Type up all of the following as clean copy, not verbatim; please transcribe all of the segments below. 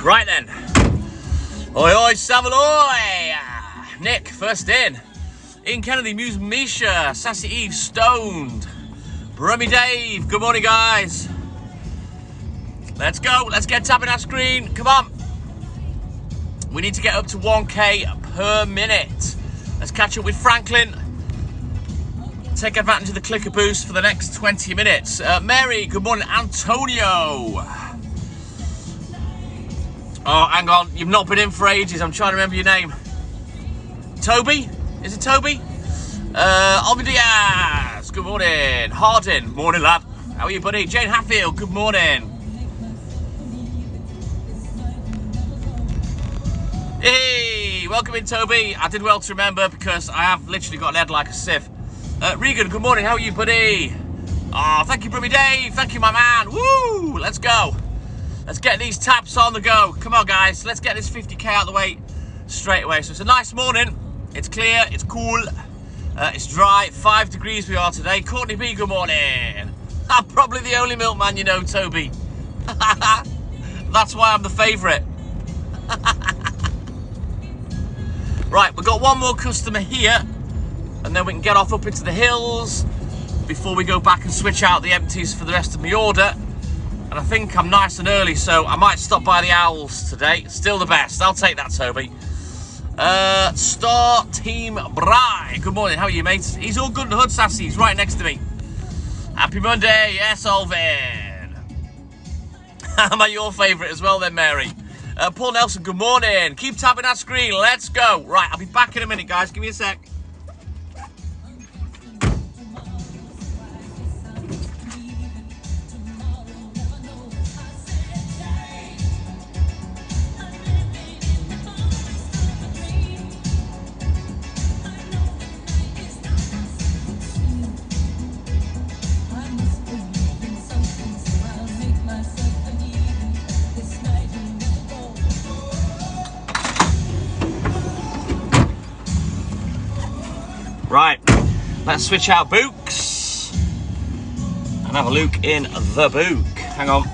Right then. Oi, oi, Savaloy! Nick, first in. Ian Kennedy, Muse Misha, Sassy Eve, Stoned. Brummy Dave, good morning, guys. Let's go, let's get tapping our screen. Come on. We need to get up to 1K per minute. Let's catch up with Franklin. Take advantage of the clicker boost for the next 20 minutes. Mary, good morning. Antonio. Oh, hang on. You've not been in for ages. I'm trying to remember your name. Toby? Is it Toby? Ovidias. Good morning. Hardin. Morning, lad. How are you, buddy? Jane Hatfield. Good morning. Hey, welcome in, Toby. I did well to remember because I have literally got an head like a sieve. Regan, good morning. How are you, buddy? Oh, thank you, Brummy Dave. Thank you, my man. Woo! Let's go. Let's get these taps on the go. Come on, guys. Let's get this 50k out of the way straight away. So it's a nice morning. It's clear. It's cool. It's dry. 5 degrees we are today. Courtney B, good morning. I'm probably the only milkman you know, Toby. That's why I'm the favourite. Right, we've got one more customer here, and then we can get off up into the hills before we go back and switch out the empties for the rest of my order. And I think I'm nice and early, so I might stop by the Owls today. Still the best. I'll take that, Toby. Star Team Bry. Good morning. How are you, mate? He's all good in the hood, Sassy. He's right next to me. Happy Monday. Yes, Alvin. Am I your favourite as well then, Mary? Paul Nelson, good morning. Keep tapping that screen. Let's go. Right, I'll be back in a minute, guys. Give me a sec. Right, let's switch out books and have a look in the book. Hang on.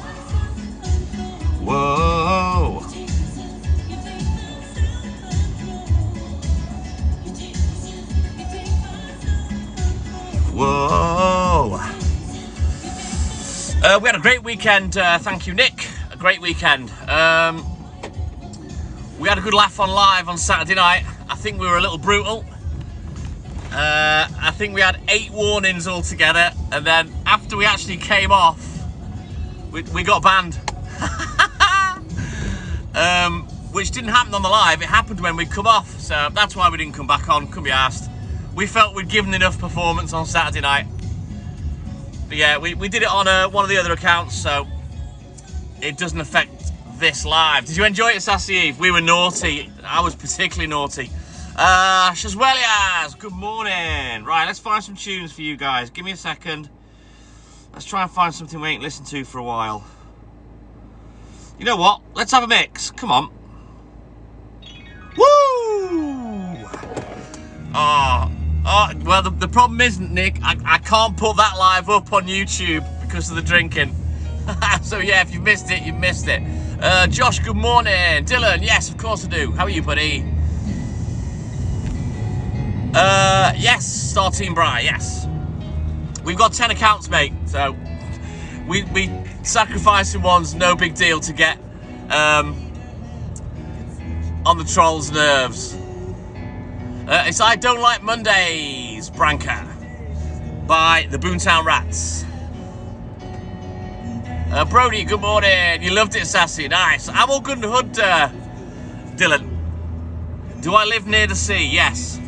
Whoa. Whoa. We had a great weekend, thank you, Nick. A great weekend. We had a good laugh on live on Saturday night. I think we were a little brutal. I think we had 8 warnings altogether, and then after we actually came off, we got banned. Which didn't happen on the live, it happened when we come off, so that's why we didn't come back on, couldn't be asked. We felt we'd given enough performance on Saturday night. But yeah, we did it on one of the other accounts, so it doesn't affect this live. Did you enjoy it, Sassy Eve? We were naughty. I was particularly naughty. Shazwelias, good morning. Right, let's find some tunes for you guys. Give me a second. Let's try and find something we ain't listened to for a while. You know what? Let's have a mix. Come on. Woo! Well, the problem isn't, Nick, I can't put that live up on YouTube because of the drinking. So yeah, if you've missed it, you've missed it. Josh, good morning. Dylan, yes, of course I do. How are you, buddy? Yes, Star Team Bry, yes. We've got 10 accounts, mate, so we sacrificing one's no big deal to get on the trolls' nerves. It's I Don't Like Mondays, Branca, by the Boomtown Rats. Brody, good morning. You loved it, Sassy, nice. I'm all good in the hood, Dylan. Do I live near the sea? Yes.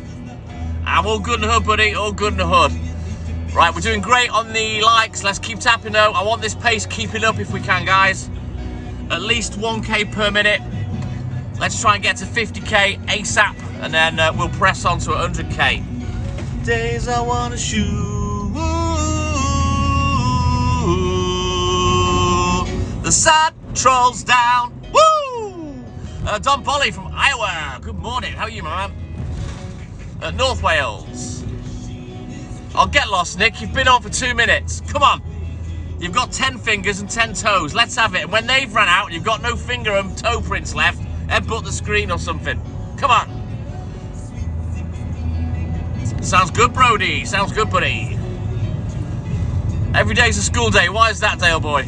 I'm all good in the hood, buddy. All good in the hood. Right, we're doing great on the likes. Let's keep tapping though. I want this pace keeping up if we can, guys. At least 1k per minute. Let's try and get to 50k ASAP, and then we'll press on to 100k. Days I wanna shoot. The sad trolls down. Woo! Don Polly from Iowa. Good morning. How are you, my man? North Wales. I'll get lost, Nick. You've been on for 2 minutes. Come on. You've got 10 fingers and 10 toes. Let's have it. And when they've run out, you've got no finger and toe prints left, headbutt the screen or something. Come on. Sounds good, Brody. Sounds good, buddy. Every day's a school day. Why is that, Dale boy?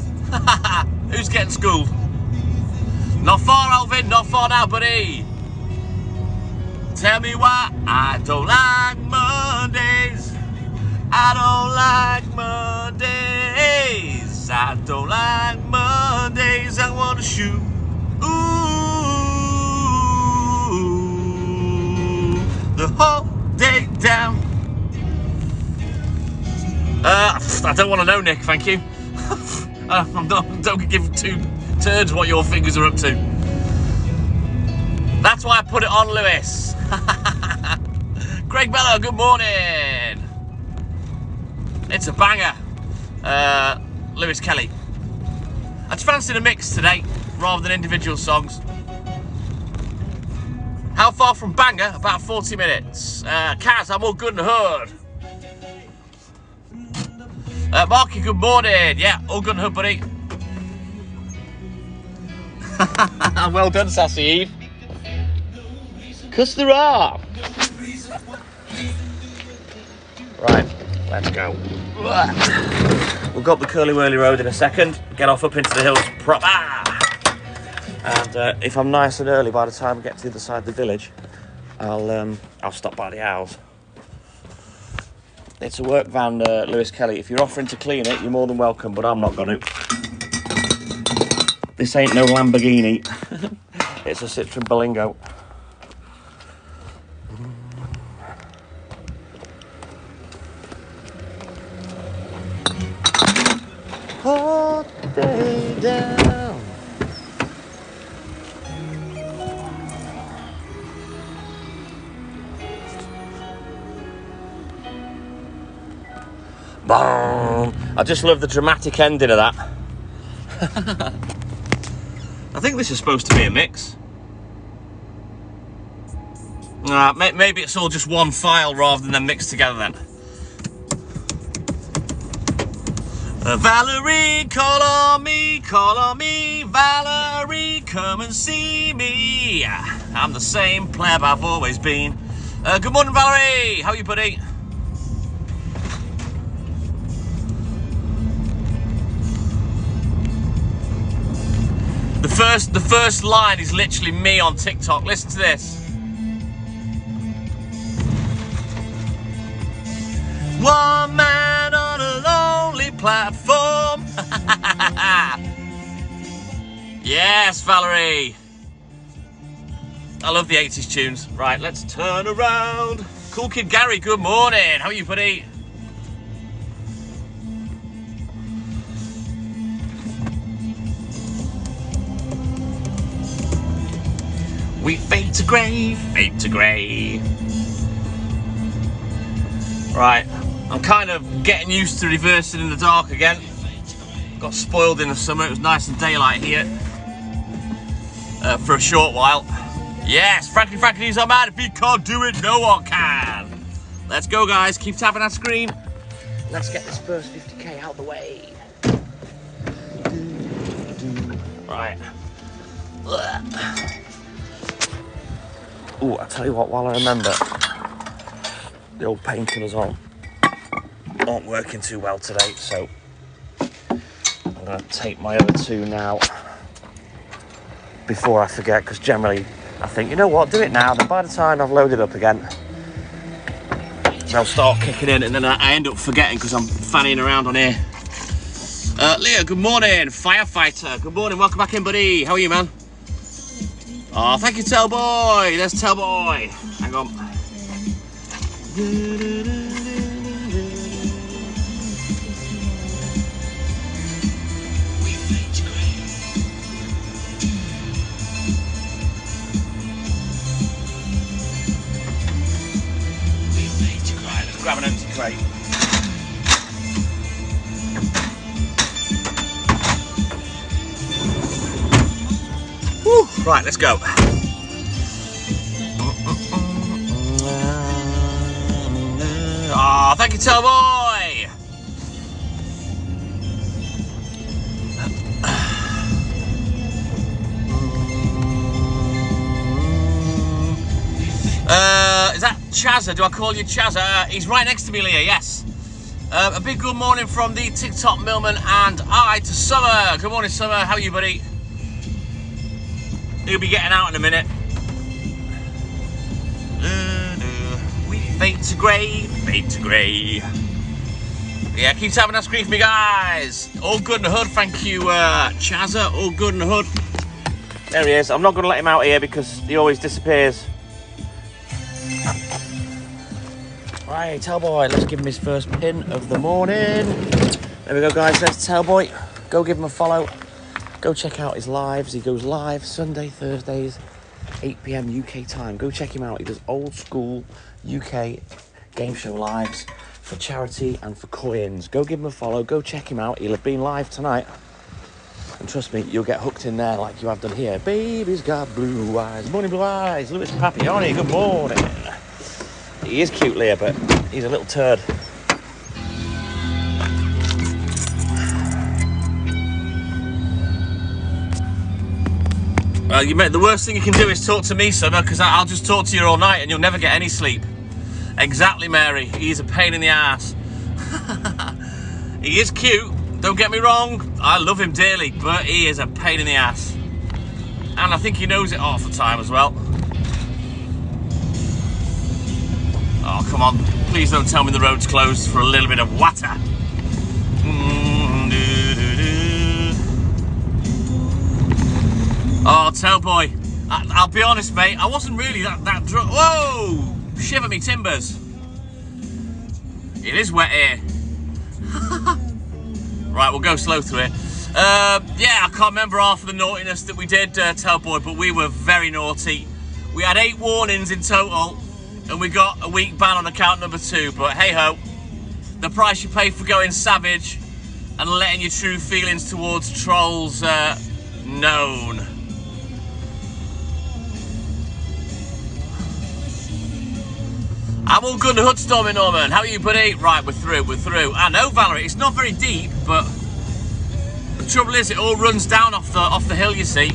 Who's getting schooled? Not far, Alvin. Not far now, buddy. Tell me why I don't like Mondays. I don't like Mondays. I don't like Mondays. I want to shoot. Ooh, the whole day down. I don't want to know, Nick. Thank you. Don't give two turds what your fingers are up to. That's why I put it on, Lewis. Craig Bello, good morning. It's a banger. Lewis Kelly. I just fancied a mix today rather than individual songs. How far from banger? About 40 minutes. Kaz, I'm all good in the hood. Marky, good morning. Yeah, all good in the hood, buddy. Well done, Sassy Eve. 'Cause there are. Right, let's go. We'll go up the Curly Whirly Road in a second. Get off up into the hills proper. And if I'm nice and early by the time I get to the other side of the village, I'll stop by the house. It's a work van, Lewis Kelly. If you're offering to clean it, you're more than welcome, but I'm not going to. This ain't no Lamborghini. It's a Citroen Berlingo. Hot day down. Boom. I just love the dramatic ending of that. I think this is supposed to be a mix. Maybe it's all just one file rather than them mixed together then. Valerie, call on me, Valerie, come and see me. I'm the same pleb I've always been. Good morning, Valerie. How are you, buddy? The first line is literally me on TikTok. Listen to this. One man on a lonely platform. Yes, Valerie. I love the 80s tunes. Right, let's turn around. Cool Kid Gary, good morning. How are you, buddy? We fade to grey, fade to grey. Right, I'm kind of getting used to reversing in the dark again. Got spoiled in the summer, it was nice and daylight here. For a short while. Yes, Frankie's our man. If he can't do it, no one can. Let's go, guys, keep tapping that screen. Let's get this first 50k out of the way. Right. Oh, I tell you what, while I remember, the old painkillers aren't working too well today, so I'm going to take my other two now before I forget, because generally I think, you know what, do it now, then by the time I've loaded up again, they'll start kicking in, and then I end up forgetting because I'm fanning around on here. Leah, good morning. Firefighter, good morning, welcome back in, buddy. How are you, man? Oh, thank you, Tellboy. There's Tellboy. Hang on. Right, let's grab an empty crate. Woo. Right, let's go. Oh, thank you, Tellboy. Chazza, do I call you Chazza? He's right next to me, Leah, yes. A big good morning from the TikTok Milkman and I to Summer. Good morning, Summer. How are you, buddy? He'll be getting out in a minute. Fade to grey. Yeah, keep tapping that screen for me, guys. All good in the hood, thank you, Chazza. All good in the hood. There he is. I'm not going to let him out here because he always disappears. Right, Tellboy, let's give him his first pin of the morning. There we go, guys. There's Tellboy. Go give him a follow. Go check out his lives. He goes live Sunday, Thursdays, 8 PM UK time. Go check him out. He does old school UK game show lives for charity and for coins. Go give him a follow. Go check him out. He'll have been live tonight. And trust me, you'll get hooked in there like you have done here. Baby's got blue eyes. Morning, blue eyes. Lewis Papioni, good morning. He is cute, Leah, but he's a little turd. Well, the worst thing you can do is talk to me, Summer, because I'll just talk to you all night and you'll never get any sleep. Exactly, Mary. He's a pain in the ass. He is cute, don't get me wrong. I love him dearly, but he is a pain in the ass. And I think he knows it half the time as well. Oh, come on. Please don't tell me the road's closed for a little bit of water. Oh, Tellboy. I'll be honest, mate. I wasn't really that drunk. Whoa! Shiver me timbers. It is wet here. Right, we'll go slow through it. Yeah, I can't remember half of the naughtiness that we did, Tellboy, but we were very naughty. We had 8 warnings in total, and we got a week ban on account number 2. But hey-ho, the price you pay for going savage and letting your true feelings towards trolls known. I'm all good in the hood, Stormy Norman. How are you, buddy? Right, we're through. I know, Valerie, it's not very deep, but the trouble is it all runs down off the hill, you see.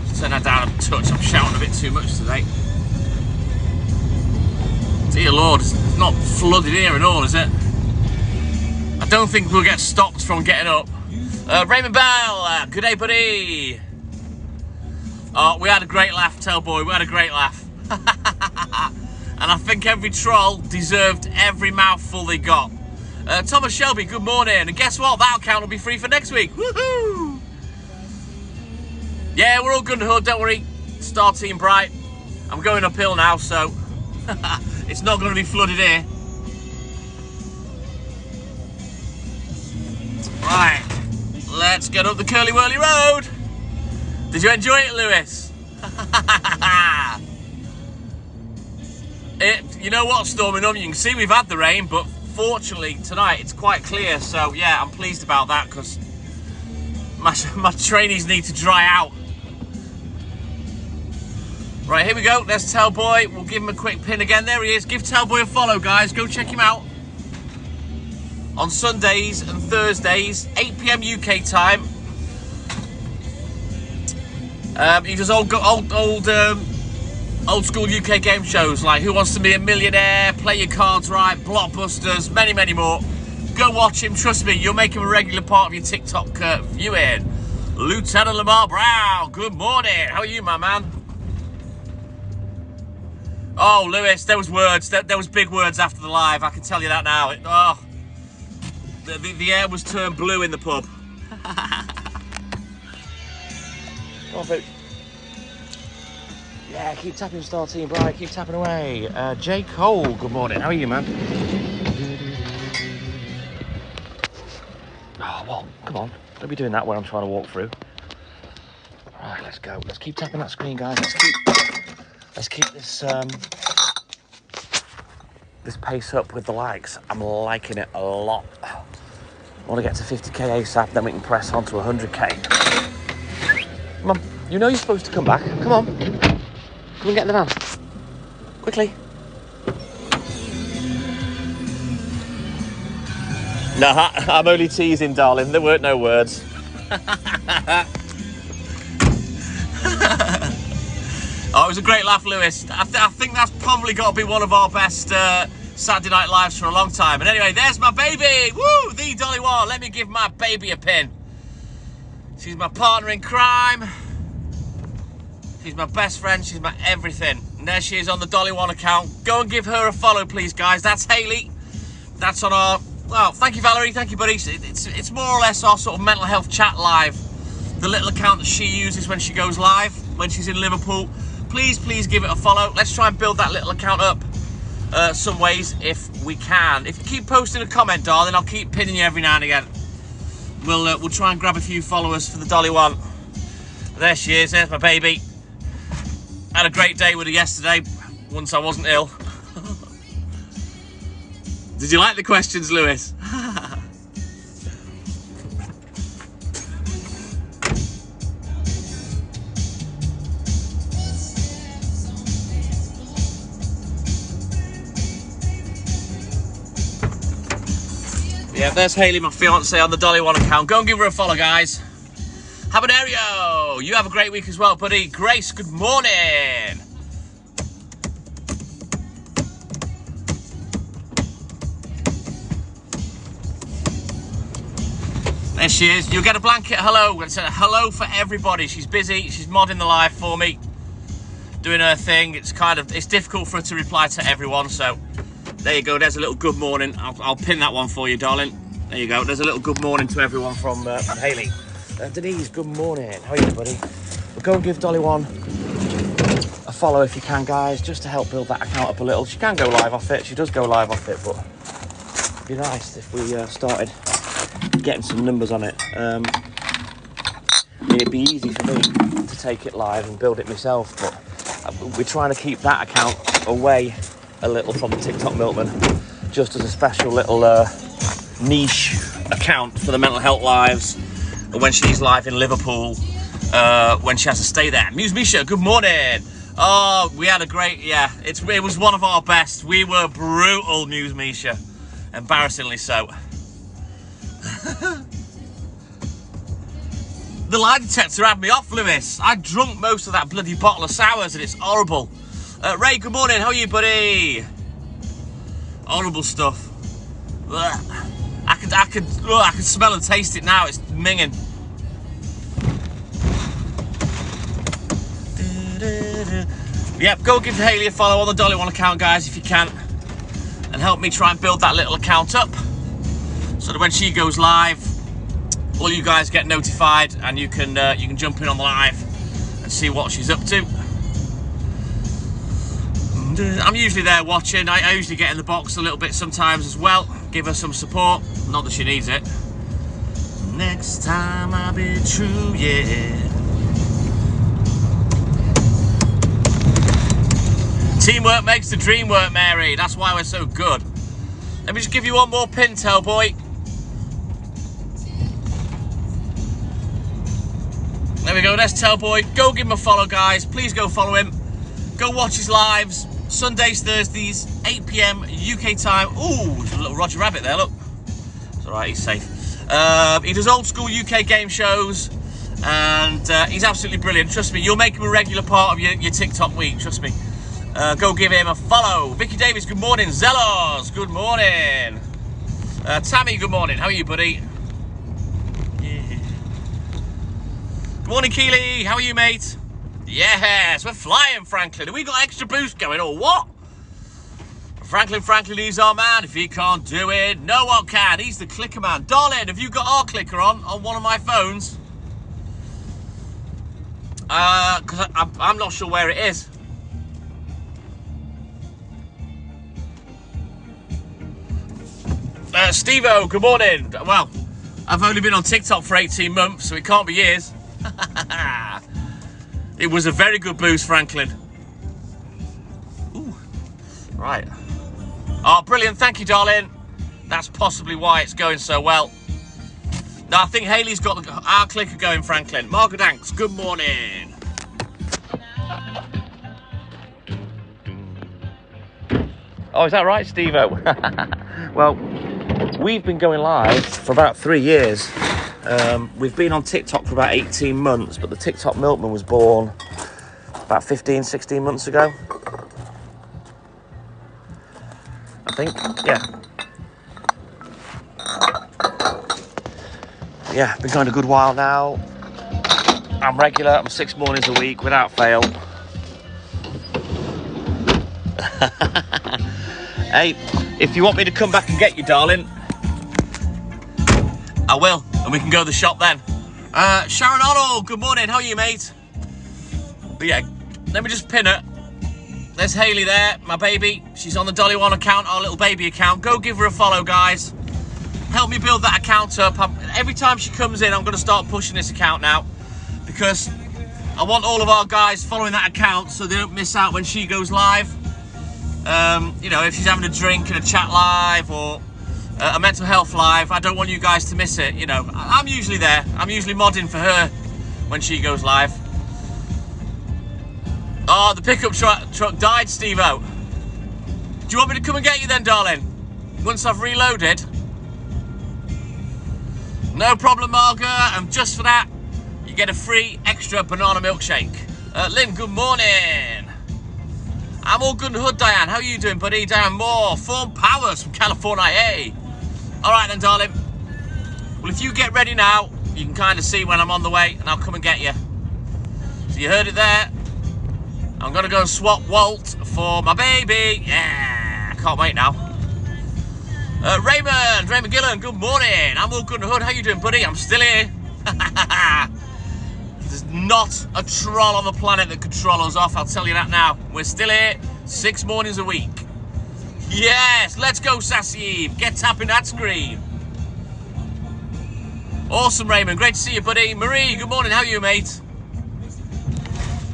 Let's turn that down a touch. I'm shouting a bit too much today. Dear Lord, it's not flooded here at all, is it? I don't think we'll get stopped from getting up. Raymond Bell, good day, buddy. Oh, we had a great laugh, Tellboy. We had a great laugh. And I think every troll deserved every mouthful they got. Thomas Shelby, good morning. And guess what? That account will be free for next week. Woohoo! Yeah, we're all good in the hood, don't worry. Star Team Bright. I'm going uphill now, so it's not going to be flooded here. Right, let's get up the Curly Whirly Road. Did you enjoy it, Lewis? You know what, Stormy Norman, you can see we've had the rain, but fortunately tonight it's quite clear, so yeah, I'm pleased about that because my trainees need to dry out. Right, here we go. There's Tellboy. We'll give him a quick pin again. There he is. Give Tellboy a follow, guys. Go check him out on Sundays and Thursdays, 8 PM UK time. He does old school UK game shows like Who Wants to Be a Millionaire, Play Your Cards Right, Blockbusters, many more. Go watch him, trust me, you'll make him a regular part of your TikTok viewing. Lieutenant Lamar Brown, good morning. How are you, my man? Oh, Lewis, there was words. There was big words after the live, I can tell you that now. The air was turned blue in the pub. Go on, folks. Yeah, keep tapping, Star Team Bright, keep tapping away. J. Cole, good morning. How are you, man? Oh, well, come on. Don't be doing that when I'm trying to walk through. Right, let's go. Let's keep tapping that screen, guys. Let's keep this this pace up with the likes. I'm liking it a lot. I want to get to 50k ASAP, then we can press on to 100k. Come on. You know you're supposed to come back. Come on. Come and get in the van. Quickly. Nah, I'm only teasing, darling. There weren't no words. Oh, Oh, it was a great laugh, Lewis. I think that's probably got to be one of our best Saturday Night Lives for a long time. And anyway, there's my baby. Woo! The Dolly One. Let me give my baby a pin. She's my partner in crime. She's my best friend. She's my everything. And there she is on the Dolly One account. Go and give her a follow, please, guys. That's Hayley. That's on our... Well, thank you, Valerie. Thank you, buddy. It's more or less our sort of mental health chat live. The little account that she uses when she goes live, when she's in Liverpool. Please give it a follow. Let's try and build that little account up some ways if we can. If you keep posting a comment, darling, I'll keep pinning you every now and again. We'll try and grab a few followers for the Dolly One. There she is. There's my baby. Had a great day with her yesterday, once I wasn't ill. Did you like the questions, Lewis? Yeah, there's Hayley, my fiance, on the Dolly One account. Go and give her a follow, guys. Habanerio, you have a great week as well, buddy. Grace, good morning. There she is. You'll get a blanket hello. It's a hello for everybody. She's busy. She's modding the live for me, doing her thing. It's difficult for her to reply to everyone, so there you go. There's a little good morning. I'll pin that one for you, darling. There you go. There's a little good morning to everyone from Hayley. Denise, good morning. How are you, buddy? Well, go and give Dolly One a follow if you can, guys, just to help build that account up a little. She can go live off it. She does go live off it, but it'd be nice if we started getting some numbers on it. It'd be easy for me to take it live and build it myself, but we're trying to keep that account away a little from the TikTok Milkman, just as a special little niche account for the mental health lives. When she's live in Liverpool, when she has to stay there. Muse Misha, good morning. Oh, we had a great, yeah, it was one of our best. We were brutal, Muse Misha. Embarrassingly so. The lie detector had me off, Lewis. I drunk most of that bloody bottle of sours and it's horrible. Ray, good morning. How are you, buddy? Horrible stuff. Ugh. I could smell and taste it now. It's minging. Yep, go give Hayley a follow on the Dolly One account, guys, if you can, and help me try and build that little account up so that when she goes live, all you guys get notified and you can jump in on the live and see what she's up to. I'm usually there watching. I usually get in the box a little bit sometimes as well. Give her some support. Not that she needs it. Next time I'll be true, yeah. Teamwork makes the dream work, Mary. That's why we're so good. Let me just give you one more pin, Tellboy. There we go. There's Tellboy. Go give him a follow, guys. Please go follow him. Go watch his lives. Sundays, Thursdays, 8 PM UK time. Ooh, there's a little Roger Rabbit there, look. It's alright, he's safe. He does old school UK game shows, and he's absolutely brilliant. Trust me, you'll make him a regular part of your TikTok week, trust me. Go give him a follow. Vicky Davis, good morning. Zelos, good morning. Tammy, good morning. How are you, buddy? Yeah. Good morning, Keely. How are you, mate? Yes, we're flying, Franklin. Have we got extra boost going or what? Franklin, he's our man. If he can't do it, no one can. He's the clicker man. Darling, have you got our clicker on one of my phones? Because I'm not sure where it is. Steve-O, good morning. Well, I've only been on TikTok for 18 months, so it can't be years. It was a very good boost, Franklin. Ooh, right. Oh, brilliant. Thank you, darling. That's possibly why it's going so well. No, I think Hayley's got our clicker going, Franklin. Margaret Danks, good morning. Oh, is that right, Steve-O? Well, we've been going live for about 3 years. We've been on TikTok for about 18 months, but the TikTok Milkman was born about 15, 16 months ago. I think, yeah. Yeah, been going a good while now. I'm regular, I'm 6 mornings a week without fail. Hey, if you want me to come back and get you, darling, I will, and we can go to the shop then. Sharon Arnold, good morning, how are you, mate? But yeah, let me just pin her. There's Hayley there, my baby. She's on the Dolly One account, our little baby account. Go give her a follow, guys. Help me build that account up. Every time she comes in, I'm going to start pushing this account now, because I want all of our guys following that account so they don't miss out when she goes live. You know, if she's having a drink and a chat live or a mental health live, I don't want you guys to miss it. You know, I'm usually there. I'm usually modding for her when she goes live. Oh, the pickup truck died, Steve-O. Do you want me to come and get you then, darling? Once I've reloaded? No problem, Margaret. And just for that, you get a free extra banana milkshake. Lynn, good morning. I'm all good in the hood, Diane. How are you doing, buddy? Diane Moore, Form Powers from California, hey. All right then, darling. Well, if you get ready now, you can kind of see when I'm on the way, and I'll come and get you. So you heard it there. I'm going to go and swap Walt for my baby. Yeah, I can't wait now. Raymond Gillen, good morning. I'm all good in the hood. How you doing, buddy? I'm still here. There's not a troll on the planet that could troll us off, I'll tell you that now. We're still here, 6 mornings a week. Yes, let's go, Sassy Eve. Get tapping that screen. Awesome, Raymond. Great to see you, buddy. Marie, good morning. How are you, mate?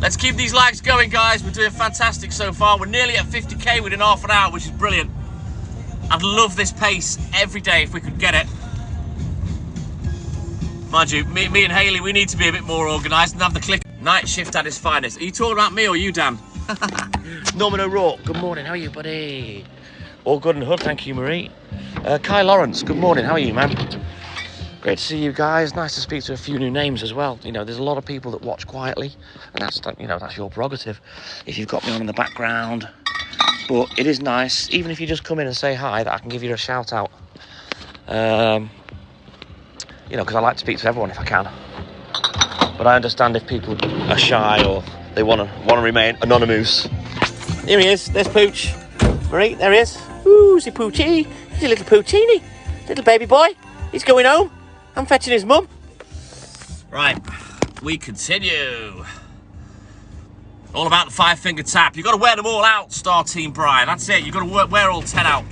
Let's keep these likes going, guys. We're doing fantastic so far. We're nearly at 50k within half an hour, which is brilliant. I'd love this pace every day if we could get it. Mind you, me and Hayley, we need to be a bit more organised and have the click. Night shift at its finest. Are you talking about me or you, Dan? Norman O'Rourke, good morning. How are you, buddy? All good in the hood, thank you, Marie. Kai Lawrence, good morning. How are you, man? Great to see you guys. Nice to speak to a few new names as well. You know, there's a lot of people that watch quietly, and that's, you know, that's your prerogative if you've got me on in the background. But it is nice, even if you just come in and say hi, that I can give you a shout out. You know, because I like to speak to everyone if I can. But I understand if people are shy or they want to remain anonymous. Here he is. There's Pooch. Marie, there he is. Ooh, is he Poochie? He's a little Poochini. Little baby boy. He's going home. I'm fetching his mum. Right, we continue. All about the 5-finger tap. You've got to wear them all out, Star Team Brian. That's it. You've got to wear all 10 out.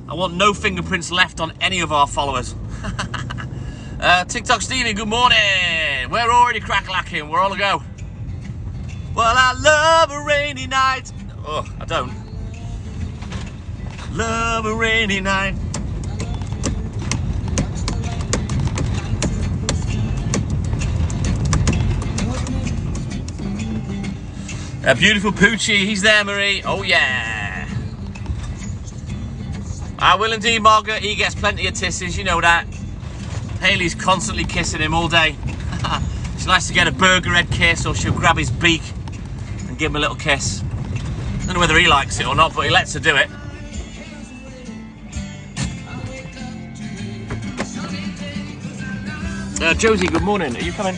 I want no fingerprints left on any of our followers. TikTok Stevie, good morning. We're already crack-lacking. We're all a go. Well, I love a rainy night. Oh, I don't. Love a rainy night. A beautiful Poochie, he's there, Marie. Oh yeah. I will indeed, Margaret. He gets plenty of tisses, you know that. Hayley's constantly kissing him all day. She likes to get a burger head kiss, or she'll grab his beak and give him a little kiss. I don't know whether he likes it or not, but he lets her do it. Josie, good morning. Are you coming?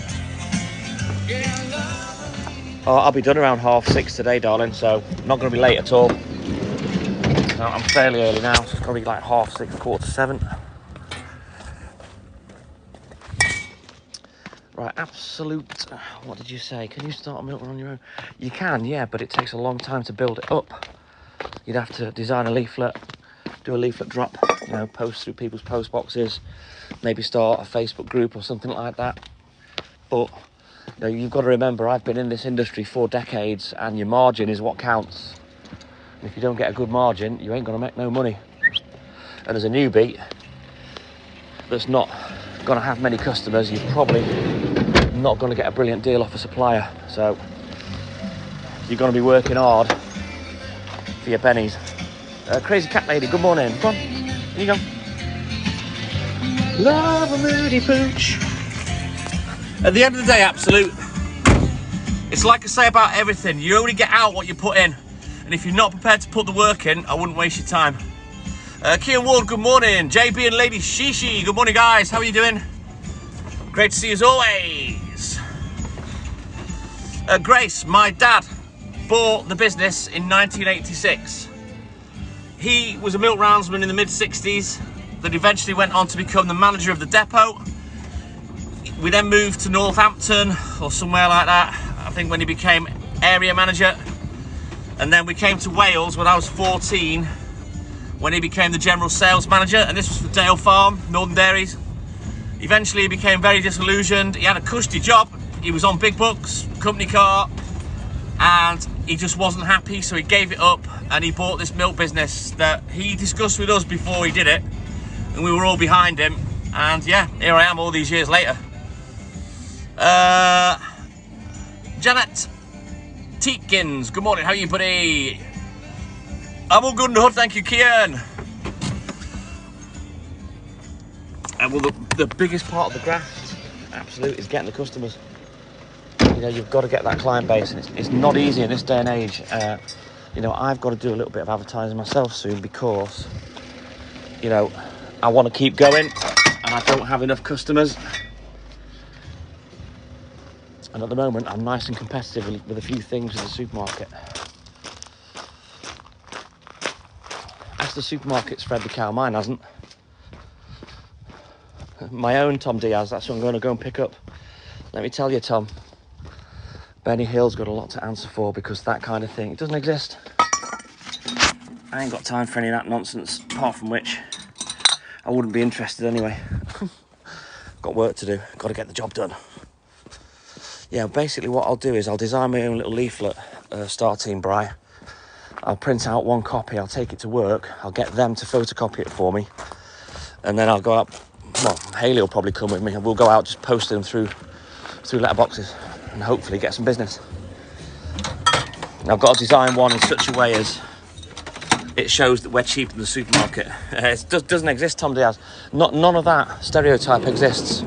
Oh, I'll be done around 6:30 today, darling, so I'm not going to be late at all. So I'm fairly early now, so it's probably like 6:30, 7:15. Right, absolute... What did you say? Can you start a Milkman on your own? You can, yeah, but it takes a long time to build it up. You'd have to design a leaflet, do a leaflet drop, you know, post through people's post boxes, maybe start a Facebook group or something like that. But... you know, you've got to remember, I've been in this industry 4 decades, and your margin is what counts. And if you don't get a good margin, you ain't going to make no money. And as a newbie that's not going to have many customers, you're probably not going to get a brilliant deal off a supplier. So you're going to be working hard for your pennies. Crazy Cat Lady, good morning. Come on, here you go. Love a moody pooch. At the end of the day, Absolute, It's like I say about everything, you only get out what you put in. And if you're not prepared to put the work in, I wouldn't waste your time. Kian Ward, good morning. JB and Lady Shishi, good morning guys, how are you doing? Great to see you as always. Grace, my dad bought the business in 1986. He was a milk roundsman in the mid-60s that eventually went on to become the manager of the depot. We then moved to Northampton or somewhere like that, I think, when he became area manager. And then we came to Wales when I was 14, when he became the general sales manager, and this was for Dale Farm, Northern Dairies. Eventually he became very disillusioned. He had a cushy job, he was on big bucks, company car, and he just wasn't happy, so he gave it up and he bought this milk business that he discussed with us before he did it, and we were all behind him. And yeah, here I am all these years later. Janet Teatkins, good morning, how are you, buddy? I'm all good in the hood, thank you, Kian. And well, the biggest part of the graft, absolutely, is getting the customers. You know, you've got to get that client base, and it's not easy in this day and age. You know, I've got to do a little bit of advertising myself soon because, you know, I want to keep going and I don't have enough customers. And at the moment, I'm nice and competitive with a few things in the supermarket. Ask the supermarket spread the cow, mine hasn't. My own Tom Diaz, that's what I'm going to go and pick up. Let me tell you, Tom, Benny Hill's got a lot to answer for, because that kind of thing, it doesn't exist. I ain't got time for any of that nonsense, apart from which I wouldn't be interested anyway. Got work to do, got to get the job done. Yeah, basically what I'll do is I'll design my own little leaflet, Star Team Bry. I'll print out one copy, I'll take it to work, I'll get them to photocopy it for me, and then I'll go out, well, Hayley will probably come with me, and we'll go out just posting them through letterboxes and hopefully get some business. And I've got to design one in such a way as it shows that we're cheaper than the supermarket. It doesn't exist, Tom Diaz. None of that stereotype exists.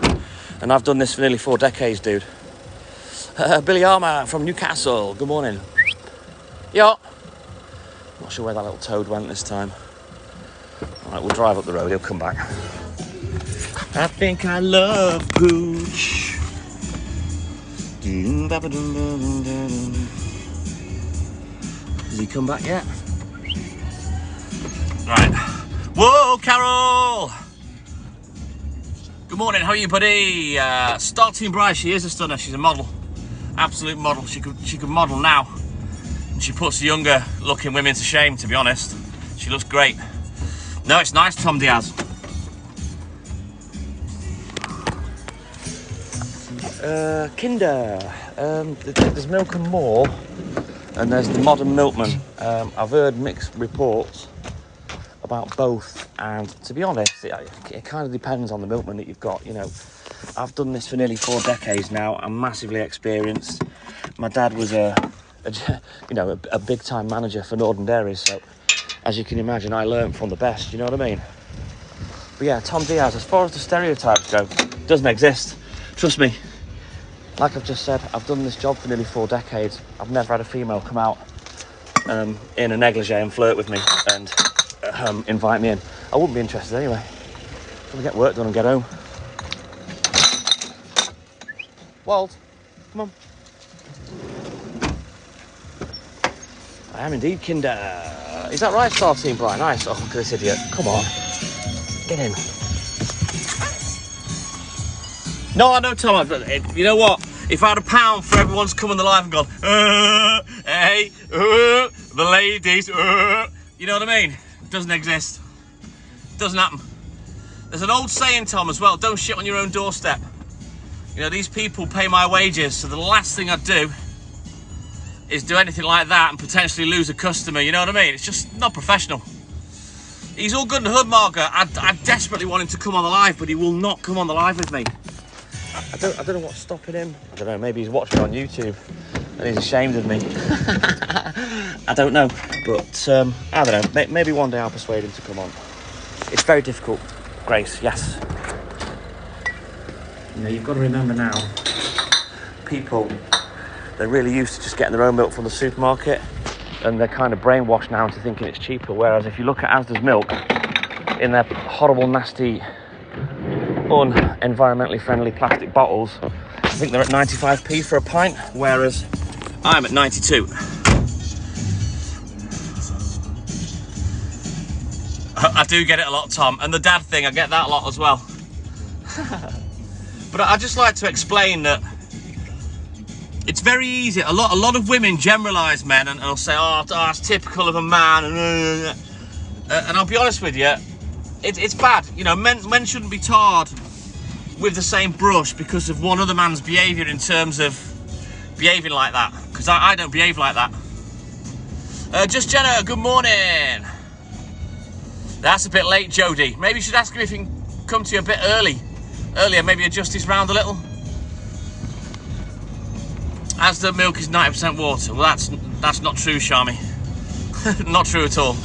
And I've done this for nearly 4 decades, dude. Billy Armour from Newcastle, good morning. Yo. Not sure where that little toad went this time. Alright, we'll drive up the road, he'll come back. I think I love Pooch. Has he come back yet? Right. Whoa, Carol! Good morning, how are you, buddy? Star Team Bryce, she is a stunner, she's a model. Absolute model. She could model now. And she puts younger looking women to shame, to be honest. She looks great. No, it's nice, Tom Diaz. Kinder. There's Milk and More, and there's the Modern Milkman. I've heard mixed reports about both, and to be honest, it kind of depends on the milkman that you've got. You know, I've done this for nearly 4 decades now. I'm massively experienced. My dad was a big time manager for Northern Dairies, so as you can imagine, I learned from the best. You know what I mean? But yeah, Tom Diaz, as far as the stereotypes go, doesn't exist. Trust me. Like I've just said, I've done this job for nearly 4 decades. I've never had a female come out in a negligee and flirt with me and invite me in. I wouldn't be interested anyway. I'm gonna get work done and get home. Walt, come on. I am indeed, Kinder. Is that right, Star Team Brian? Nice. Oh, look at this idiot. Come on. Get in. No, I know, Tom. You know what? If I had £1 for everyone's come on the live and gone, hey, the ladies, you know what I mean? It doesn't exist. It doesn't happen. There's an old saying, Tom, as well, don't shit on your own doorstep. You know, these people pay my wages, so the last thing I'd do is do anything like that and potentially lose a customer, you know what I mean? It's just not professional. He's all good in the hood, Margaret. I desperately want him to come on the live, but he will not come on the live with me. I don't know what's stopping him. I don't know, maybe he's watching on YouTube and he's ashamed of me. I don't know, but I don't know, maybe one day I'll persuade him to come on. It's very difficult, Grace, yes. You know, you've got to remember now, people They're really used to just getting their own milk from the supermarket, and they're kind of brainwashed now into thinking it's cheaper. Whereas if you look at Asda's milk in their horrible, nasty, un-environmentally friendly plastic bottles, I think they're at 95p for a pint, whereas I'm at 92. I do get it a lot, Tom, and the dad thing, I get that a lot as well. But I just like to explain that it's very easy. A lot of women generalise men and they'll say, oh, it's typical of a man. And I'll be honest with you, it's bad. You know, men shouldn't be tarred with the same brush because of one other man's behaviour in terms of behaving like that. Because I don't behave like that. Just Jenna, good morning. That's a bit late, Jody. Maybe you should ask him if he can come to you a bit earlier, maybe adjust his round a little. Asda milk is 90% water. Well, that's not true, Shami. Not true at all.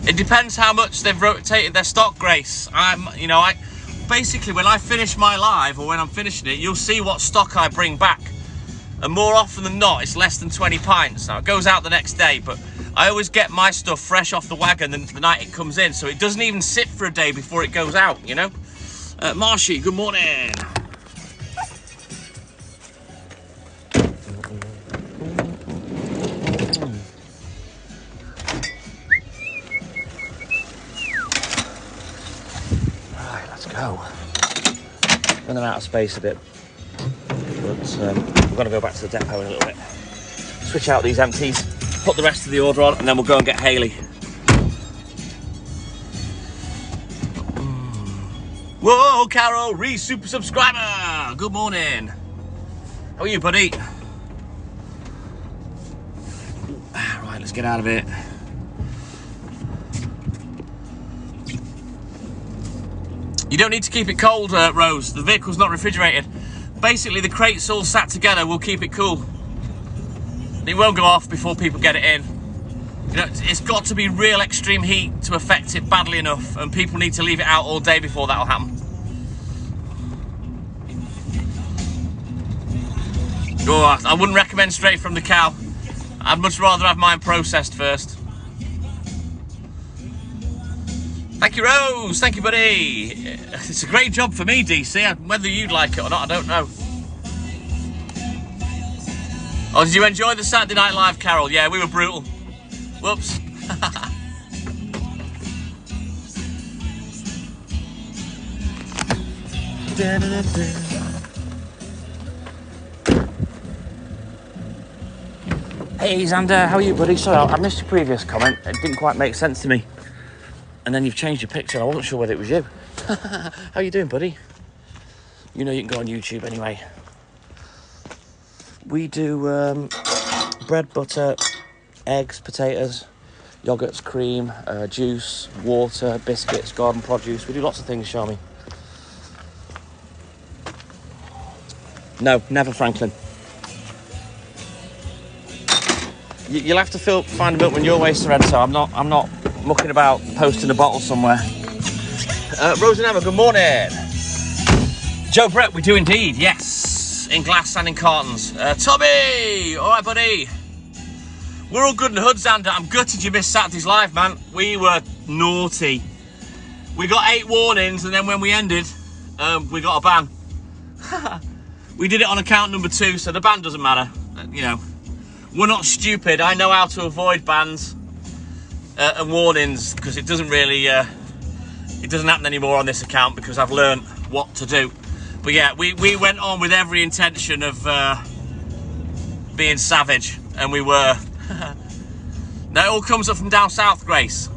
It depends how much they've rotated their stock, Grace. Basically, when I finish my live or when I'm finishing it, you'll see what stock I bring back. And more often than not, it's less than 20 pints. Now, it goes out the next day, but I always get my stuff fresh off the wagon the night it comes in, so it doesn't even sit for a day before it goes out, you know? Marshy, good morning. Right, let's go. Running out of space a bit, but we're going to go back to the depot in a little bit. Switch out these empties, put the rest of the order on, and then we'll go and get Hayley. Whoa, Carol, super subscriber. Good morning. How are you, buddy? Right, let's get out of it. You don't need to keep it cold, Rose. The vehicle's not refrigerated. Basically, the crates all sat together will keep it cool. It won't go off before people get it in. You know, it's got to be real extreme heat to affect it badly enough, and people need to leave it out all day before that'll happen. Oh, I wouldn't recommend straight from the cow. I'd much rather have mine processed first. Thank you, Rose. Thank you, buddy. It's a great job for me, DC. Whether you'd like it or not, I don't know. Oh, did you enjoy the Saturday Night Live, Carol? Yeah, we were brutal. Whoops. Hey, Xander, how are you, buddy? Sorry, I missed your previous comment. It didn't quite make sense to me. And then you've changed your picture. I wasn't sure whether it was you. How you doing, buddy? You know you can go on YouTube anyway. We do bread, butter, eggs, potatoes, yogurts, cream, juice, water, biscuits, garden produce. We do lots of things, Shami. No, never, Franklin. You'll have to find a milkman your way, Sorrento. I'm not mucking about posting a bottle somewhere. Rose and Emma, good morning. Joe Brett, we do indeed, yes. In glass and in cartons. Tommy! Alright, buddy. We're all good in the hood, Xander. I'm gutted you missed Saturday's live, man. We were naughty. We got 8 warnings, and then when we ended, we got a ban. We did it on account number 2, so the ban doesn't matter. You know, we're not stupid. I know how to avoid bans and warnings, because it doesn't really, it doesn't happen anymore on this account, because I've learned what to do. But yeah, we went on with every intention of being savage, and we were. Now it all comes up from down south, Grace.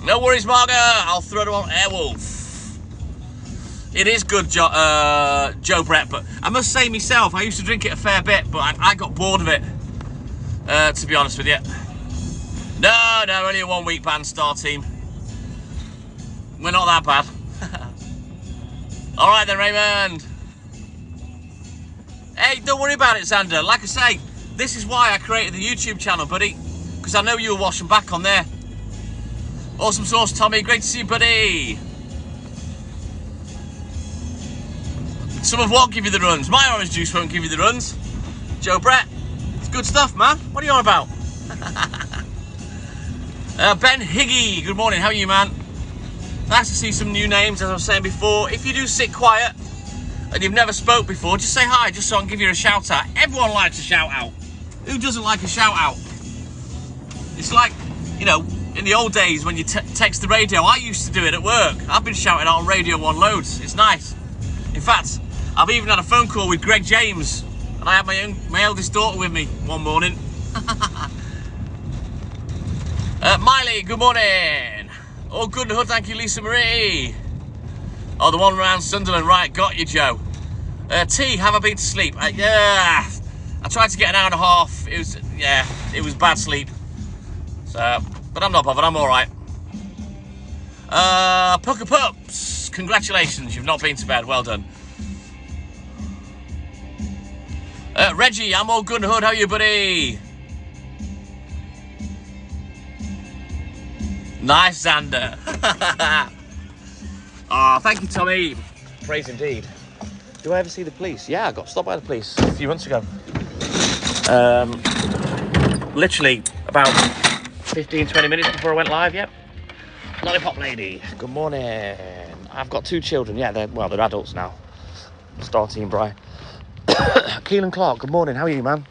No worries, Marga. I'll throw it on Airwolf. It is good, Joe Brett, but I must say myself, I used to drink it a fair bit, but I got bored of it, to be honest with you. No, only a 1-week ban, Star Team. We're not that bad. All right then, Raymond. Hey, don't worry about it, Xander. Like I say, this is why I created the YouTube channel, buddy, because I know you were washing back on there. Awesome sauce, Tommy. Great to see you, buddy. Some of what give you the runs? My orange juice won't give you the runs. Joe Brett, it's good stuff, man. What are you on about? Ben Higgy, good morning. How are you, man? Nice to see some new names, as I was saying before. If you do sit quiet and you've never spoke before, just say hi, just so I can give you a shout out. Everyone likes a shout out. Who doesn't like a shout out? It's like, you know, in the old days when you text the radio. I used to do it at work. I've been shouting out on Radio 1 loads. It's nice. In fact, I've even had a phone call with Greg James, and I had my eldest daughter with me one morning. Miley, good morning. All good in the hood, thank you, Lisa Marie. Oh, the one around Sunderland, right, got you, Joe. T, have I been to sleep? Yeah, I tried to get an hour and a half. It was bad sleep. So, but I'm not bothered, I'm all right. Pucker Pups, congratulations, you've not been to bed, well done. Reggie, I'm all good in the hood, how are you, buddy? Nice, Xander. Oh, thank you, Tommy. Praise indeed. Do I ever see the police? Yeah, I got stopped by the police a few months ago. Literally about 15-20 minutes before I went live, yep. Lollipop lady, good morning. I've got 2 children, yeah, they're adults now. Starting Bri. Keelan Clark, good morning, how are you, man?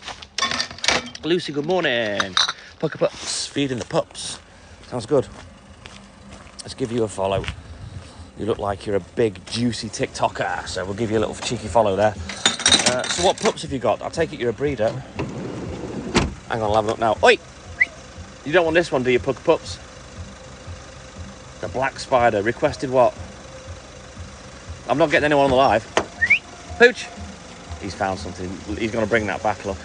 Lucy, good morning. Pucker Pups, feeding the pups. Sounds good. Let's give you a follow. You look like you're a big, juicy TikToker, so we'll give you a little cheeky follow there. So what pups have you got? I take it you're a breeder. Hang on, I'll have a look now. Oi! You don't want this one, do you, Pucker Pups? The black spider. Requested what? I'm not getting anyone on the live. Pooch! He's found something. He's going to bring that back, look.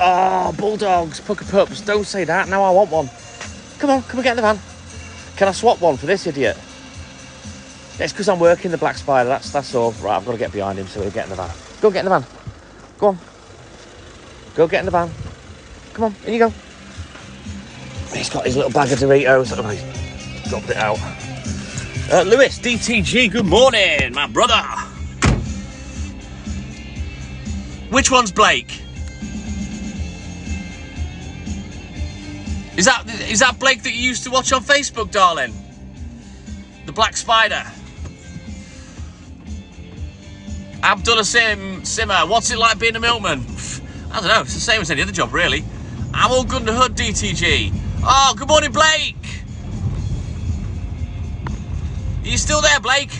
Oh, bulldogs, Pucker Pups. Don't say that. Now I want one. Come on, get in the van. Can I swap one for this idiot? It's because I'm working the black spider. That's all. Right, I've got to get behind him so he'll get in the van. Go get in the van. Go on. Go get in the van. Come on, in you go. He's got his little bag of Doritos. Oh, he's dropped it out. Lewis, DTG, good morning, my brother. Which one's Blake? Is that Blake that you used to watch on Facebook, darling? The Black Spider. Abdullah Simmer, what's it like being a milkman? I don't know, it's the same as any other job, really. I'm all good in the hood, DTG. Oh, good morning, Blake. Are you still there, Blake?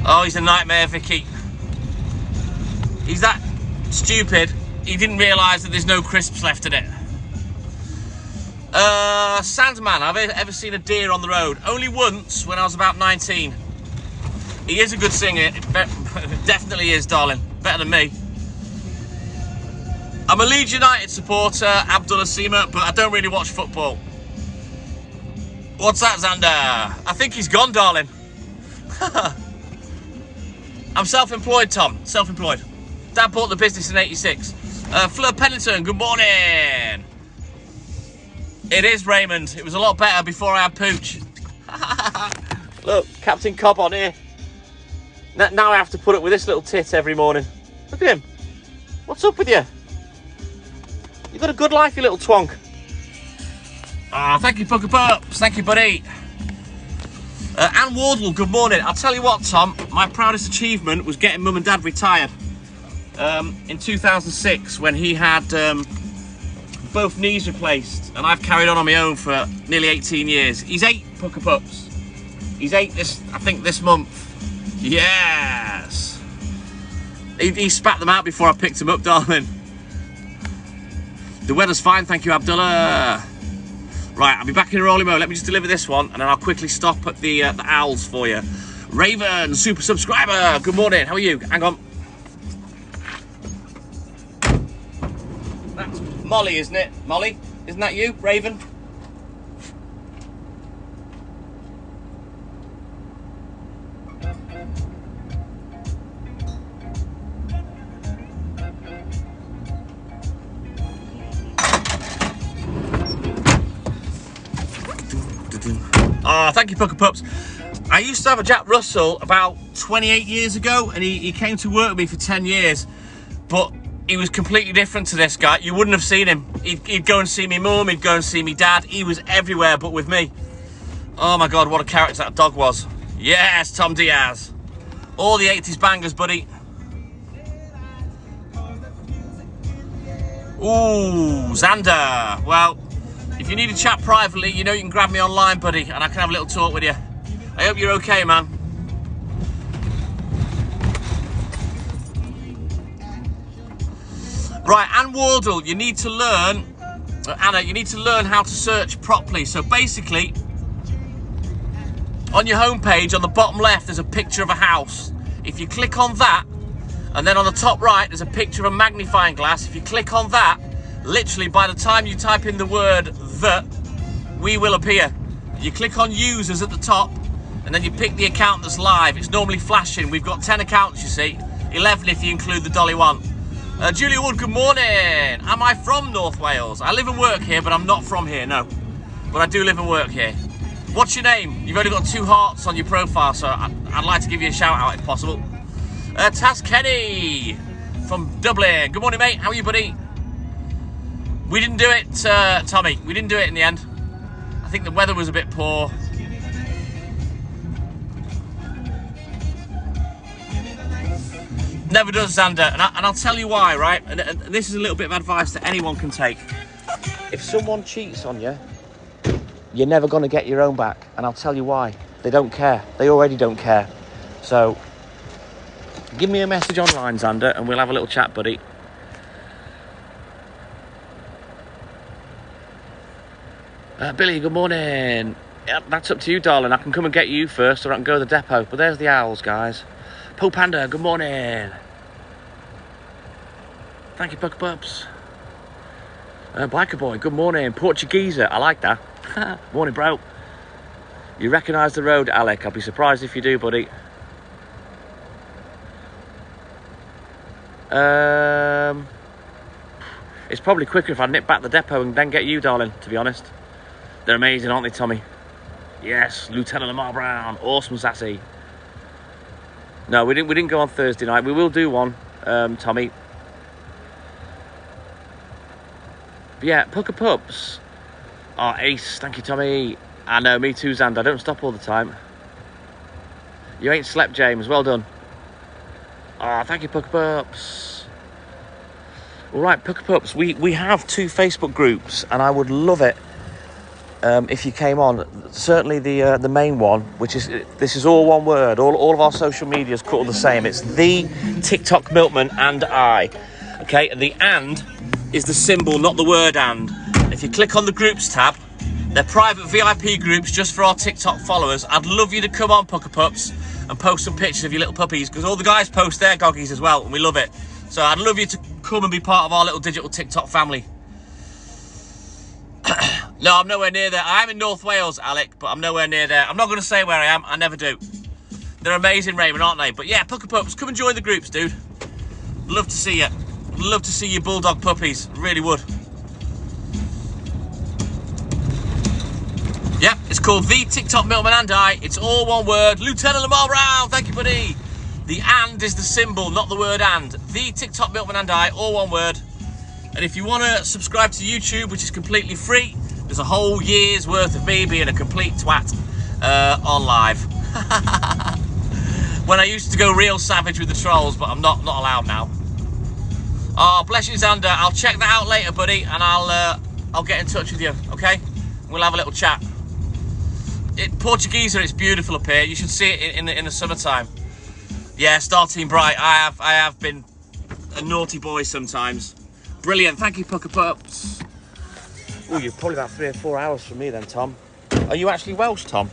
Oh, he's a nightmare, Vicky. He's that stupid, he didn't realise that there's no crisps left in it. Sandman, have I ever seen a deer on the road? Only once, when I was about 19. He is a good singer, definitely is, darling. Better than me. I'm a Leeds United supporter, Abdullah Seema, but I don't really watch football. What's that, Xander? I think he's gone, darling. I'm self-employed, Tom, self-employed. Dad bought the business in '86. Fleur Pennington, good morning. It is, Raymond. It was a lot better before I had Pooch. Look, Captain Cobb on here. Now I have to put up with this little tit every morning. Look at him. What's up with you? You've got a good life, you little twonk. Ah, thank you, Pucker Pups. Thank you, buddy. Anne Wardle, good morning. I'll tell you what, Tom, my proudest achievement was getting Mum and Dad retired. In 2006, when he had both knees replaced, and I've carried on my own for nearly 18 years. He's 8, Pucker Pups. He's 8 this month. Yes. He spat them out before I picked him up, darling. The weather's fine, thank you, Abdullah. Right, I'll be back in a rolling mode. Let me just deliver this one, and then I'll quickly stop at the owls for you. Raven, super subscriber, good morning. How are you? Hang on. That's Molly, isn't it? Molly, isn't that you, Raven? Oh, thank you, Pucker Pups. I used to have a Jack Russell about 28 years ago, and he came to work with me for 10 years. But he was completely different to this guy. You wouldn't have seen him. He'd go and see me mum, he'd go and see me dad. He was everywhere but with me. Oh my God, what a character that dog was. Yes, Tom Diaz. All the 80s bangers, buddy. Ooh, Xander. Well, if you need to chat privately, you know you can grab me online, buddy, and I can have a little talk with you. I hope you're okay, man. Right, Anne Wardle, you need to learn, Anna, you need to learn how to search properly. So basically, on your homepage, on the bottom left, there's a picture of a house. If you click on that, and then on the top right, there's a picture of a magnifying glass. If you click on that, literally by the time you type in the word "the," we will appear. You click on users at the top, and then you pick the account that's live. It's normally flashing. We've got 10 accounts, you see. 11 if you include the Dolly one. Julia Wood, good morning. Am I from North Wales? I live and work here, but I'm not from here, no. But I do live and work here. What's your name? You've only got 2 hearts on your profile, so I'd like to give you a shout out if possible. Taz Kenny from Dublin. Good morning, mate. How are you, buddy? We didn't do it, Tommy. We didn't do it in the end. I think the weather was a bit poor. Never does, Xander, and I'll tell you why, right? And this is a little bit of advice that anyone can take. If someone cheats on you, you're never going to get your own back, and I'll tell you why. They don't care. They already don't care. So, give me a message online, Xander, and we'll have a little chat, buddy. Billy, good morning. Yep, that's up to you, darling. I can come and get you first, or I can go to the depot. But there's the owls, guys. Po Panda, good morning. Thank you, Puck Pups. Biker Boy, good morning. Portugueser, I like that. Morning, bro. You recognise the road, Alec? I'll be surprised if you do, buddy. It's probably quicker if I nip back the depot and then get you, darling, to be honest. They're amazing, aren't they, Tommy? Yes, Lieutenant Lamar Brown. Awesome, sassy. No, we didn't go on Thursday night. We will do one, Tommy. But yeah, Pucker Pups. Oh, ace. Thank you, Tommy. I know, me too, Xander. I don't stop all the time. You ain't slept, James. Well done. Oh, thank you, Pucker Pups. All right, Pucker Pups. We have 2 Facebook groups, and I would love it if you came on. Certainly the main one, which is, this is all one word. All of our social media is called the same. It's the TikTok Milkman and I. Okay, and the "and" is the symbol, not the word "and." If you click on the groups tab, they're private VIP groups just for our TikTok followers. I'd love you to come on, Pucker Pups, and post some pictures of your little puppies, because all the guys post their goggies as well, and we love it. So I'd love you to come and be part of our little digital TikTok family. No, I'm nowhere near there. I am in North Wales, Alec, but I'm nowhere near there. I'm not going to say where I am. I never do. They're amazing, Raymond, aren't they? But yeah, Pucker Pups, come and join the groups, dude. Love to see you. Love to see your bulldog puppies. Really would. Yep, it's called The TikTok Milkman and I. It's all one word. Lieutenant Lamar Brown, thank you, buddy. The "and" is the symbol, not the word "and." The TikTok Milkman and I, all one word. And if you want to subscribe to YouTube, which is completely free, there's a whole year's worth of me being a complete twat on live. When I used to go real savage with the trolls, but I'm not allowed now. Oh, bless you, Xander. I'll check that out later, buddy, and I'll get in touch with you, okay? We'll have a little chat. Portugueser, it's beautiful up here. You should see it in the summertime. Yeah, Star Team Bright. I have been a naughty boy sometimes. Brilliant. Thank you, Pucker Pups. Oh, you're probably about 3 or 4 hours from me then, Tom. Are you actually Welsh, Tom?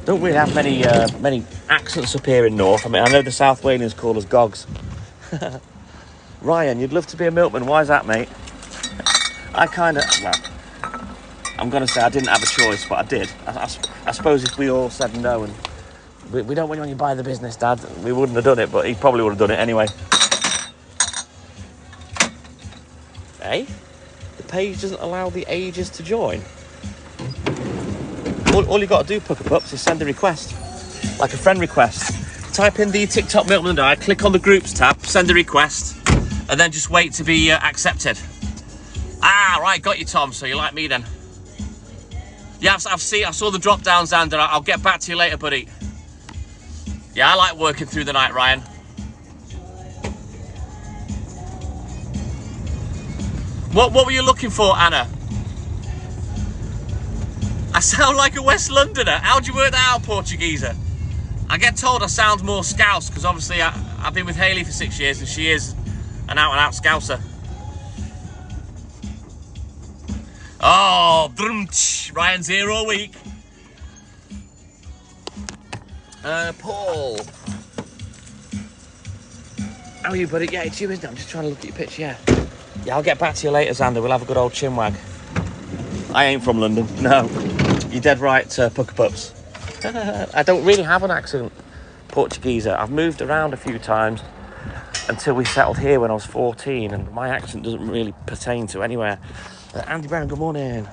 Don't really have many accents up here in North. I mean, I know the South Walians call us Gogs. Ryan, you'd love to be a milkman. Why is that, mate? I kind of... Well, I'm going to say I didn't have a choice, but I did. I suppose if we all said no, and we don't want you buy the business, Dad, we wouldn't have done it, but he probably would have done it anyway. Hey? The page doesn't allow the ages to join. all you got to do, Pucker Pups, is send a request, like a friend request. Type in the TikTok Milkman and I, click on the groups tab, send a request, and then just wait to be accepted. Ah, right, got you, Tom. So you like me then? Yeah, I saw the drop downs, and I'll get back to you later, buddy. Yeah, I like working through the night, Ryan. What were you looking for, Anna? I sound like a West Londoner. How'd you work that out, Portugueser? I get told I sound more Scouse because obviously I've been with Hayley for 6 years and she is an out-and-out Scouser. Oh, Ryan's here all week. Paul. How are you, buddy? Yeah, it's you, isn't it? I'm just trying to look at your picture, yeah. Yeah, I'll get back to you later, Xander. We'll have a good old chinwag. I ain't from London. No. You're dead right, Pucker Pups. I don't really have an accent, Portugueser. I've moved around a few times until we settled here when I was 14, and my accent doesn't really pertain to anywhere. Andy Brown, good morning.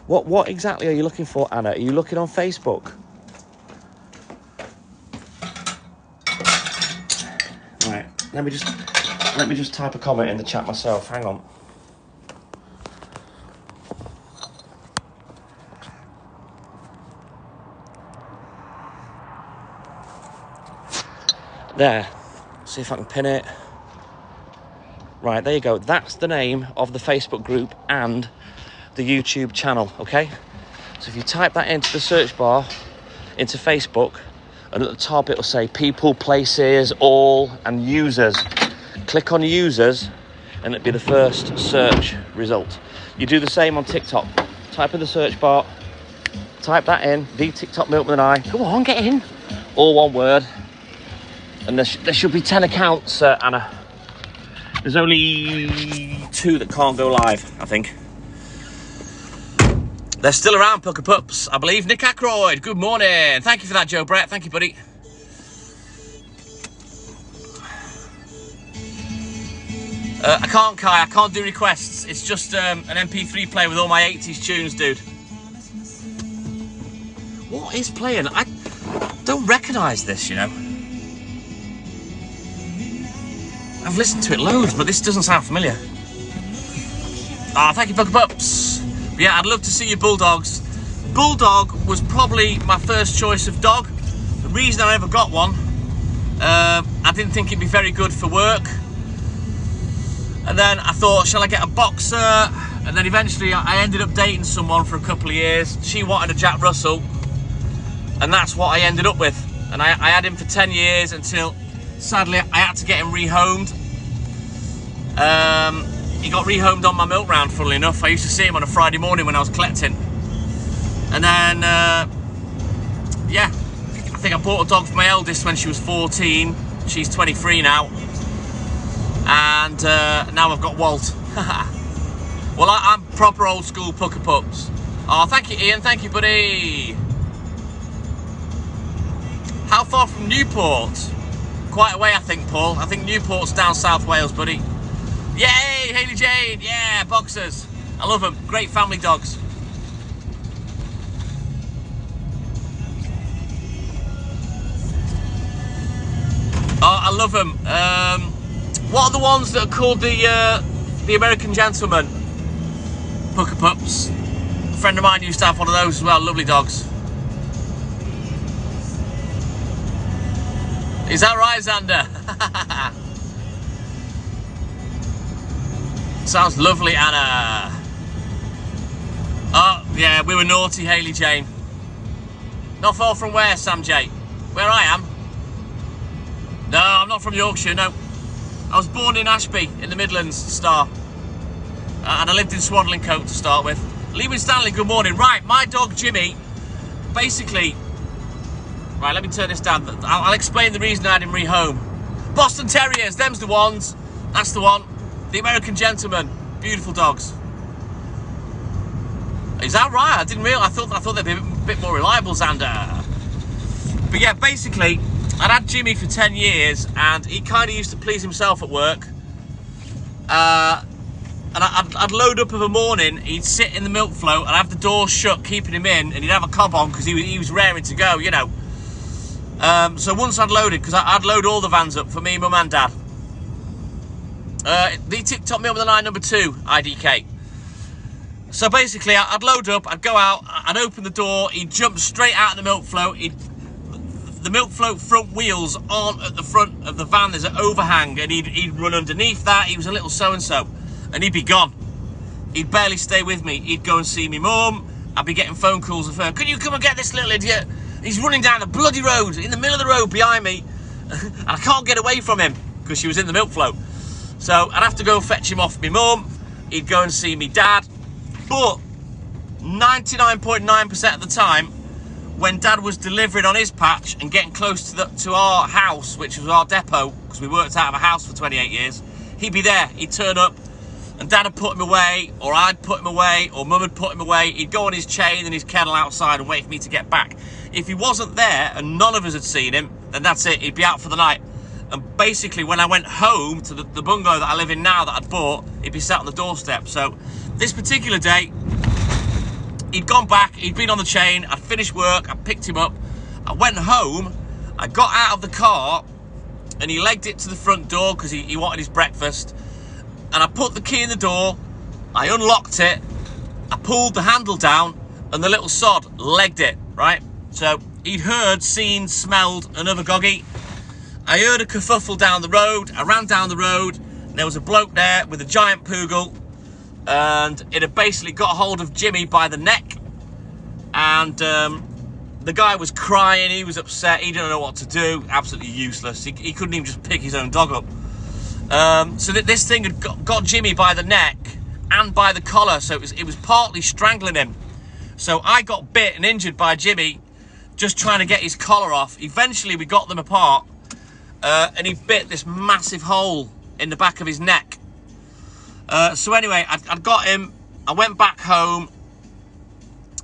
What exactly are you looking for, Anna? Are you looking on Facebook? Right, let me just type a comment in the chat myself. Hang on. There. See if I can pin it. Right, there you go. That's the name of the Facebook group and the YouTube channel, okay? So if you type that into the search bar, into Facebook, and at the top it'll say people, places, all, and users. Click on users, and it'll be the first search result. You do the same on TikTok. Type in the search bar, type that in, the TikTok Milkman and I. Come on, get in. All one word. And there should be 10 accounts, Anna. There's only 2 that can't go live, I think. They're still around, Pucker Pups. I believe Nick Ackroyd, good morning. Thank you for that, Joe Brett. Thank you, buddy. I can't, Kai. I can't do requests. It's just an MP3 player with all my 80s tunes, dude. What is playing? I don't recognise this, you know. I've listened to it loads, but this doesn't sound familiar. Ah, thank you, Pucker Pups. But yeah, I'd love to see your Bulldogs. Bulldog was probably my first choice of dog. The reason I never got one, I didn't think it'd be very good for work. And then I thought, shall I get a boxer? And then eventually I ended up dating someone for a couple of years. She wanted a Jack Russell, and that's what I ended up with. And I had him for 10 years until, sadly, I had to get him rehomed. He got rehomed on my milk round, funnily enough. I used to see him on a Friday morning when I was collecting. And then, yeah, I think I bought a dog for my eldest when she was 14. She's 23 now. And now I've got Walt. Well, I'm proper old school Pucker Pups. Oh, thank you, Ian. Thank you, buddy. How far from Newport? Quite a way, I think, Paul. I think Newport's down South Wales, buddy. Yay, Hayley Jane. Yeah, boxers. I love them. Great family dogs. Oh, I love them. What are the ones that are called the American Gentleman? Pucker Pups. A friend of mine used to have one of those as well. Lovely dogs. Is that right, Xander? Sounds lovely, Anna. Oh, yeah, we were naughty, Hayley Jane. Not far from where, Sam J? Where I am? No, I'm not from Yorkshire, no. I was born in Ashby, in the Midlands, Star. And I lived in Swaddling-Cote to start with. Lewin Stanley, good morning. Right, my dog Jimmy, basically... Right, let me turn this down. I'll explain the reason I had him rehome. Boston Terriers, them's the ones. That's the one. The American Gentleman. Beautiful dogs. Is that right? I didn't realise. I thought they'd be a bit more reliable, Xander. But yeah, basically, I'd had Jimmy for 10 years, and he kind of used to please himself at work. And I'd load up of a morning, he'd sit in the milk float, and have the door shut, keeping him in, and he'd have a cob on because he was raring to go, you know. So once I'd loaded, because I'd load all the vans up for me, mum and dad. They TikTok me up with the line number 2, IDK. So basically, I'd load up, I'd go out, I'd open the door, he'd jump straight out of the milk float. The milk float front wheels aren't at the front of the van, there's an overhang, and he'd run underneath that. He was a little so-and-so, and he'd be gone. He'd barely stay with me. He'd go and see me mum. I'd be getting phone calls of her, can you come and get this little idiot? He's running down the bloody road, in the middle of the road behind me, and I can't get away from him, because she was in the milk float. So I'd have to go and fetch him off me mum. He'd go and see me dad. But 99.9% of the time, when dad was delivering on his patch and getting close to our house, which was our depot, because we worked out of a house for 28 years, he'd be there. He'd turn up, and dad would put him away, or I'd put him away, or mum would put him away. He'd go on his chain and his kennel outside and wait for me to get back. If he wasn't there and none of us had seen him, then that's it. He'd be out for the night. And basically, when I went home to the bungalow that I live in now that I'd bought, he'd be sat on the doorstep. So this particular day, he'd gone back, he'd been on the chain, I'd finished work, I picked him up, I went home, I got out of the car, and he legged it to the front door because he wanted his breakfast, and I put the key in the door, I unlocked it, I pulled the handle down, and the little sod legged it, right? So he'd heard, seen, smelled another goggy. I heard a kerfuffle down the road, I ran down the road, and there was a bloke there with a giant poodle, and it had basically got hold of Jimmy by the neck, and the guy was crying, he was upset, he didn't know what to do, absolutely useless. He couldn't even just pick his own dog up. So this thing had got Jimmy by the neck and by the collar, so it was partly strangling him. So I got bit and injured by Jimmy just trying to get his collar off. Eventually we got them apart, and he bit this massive hole in the back of his neck. So anyway, I'd got him, I went back home,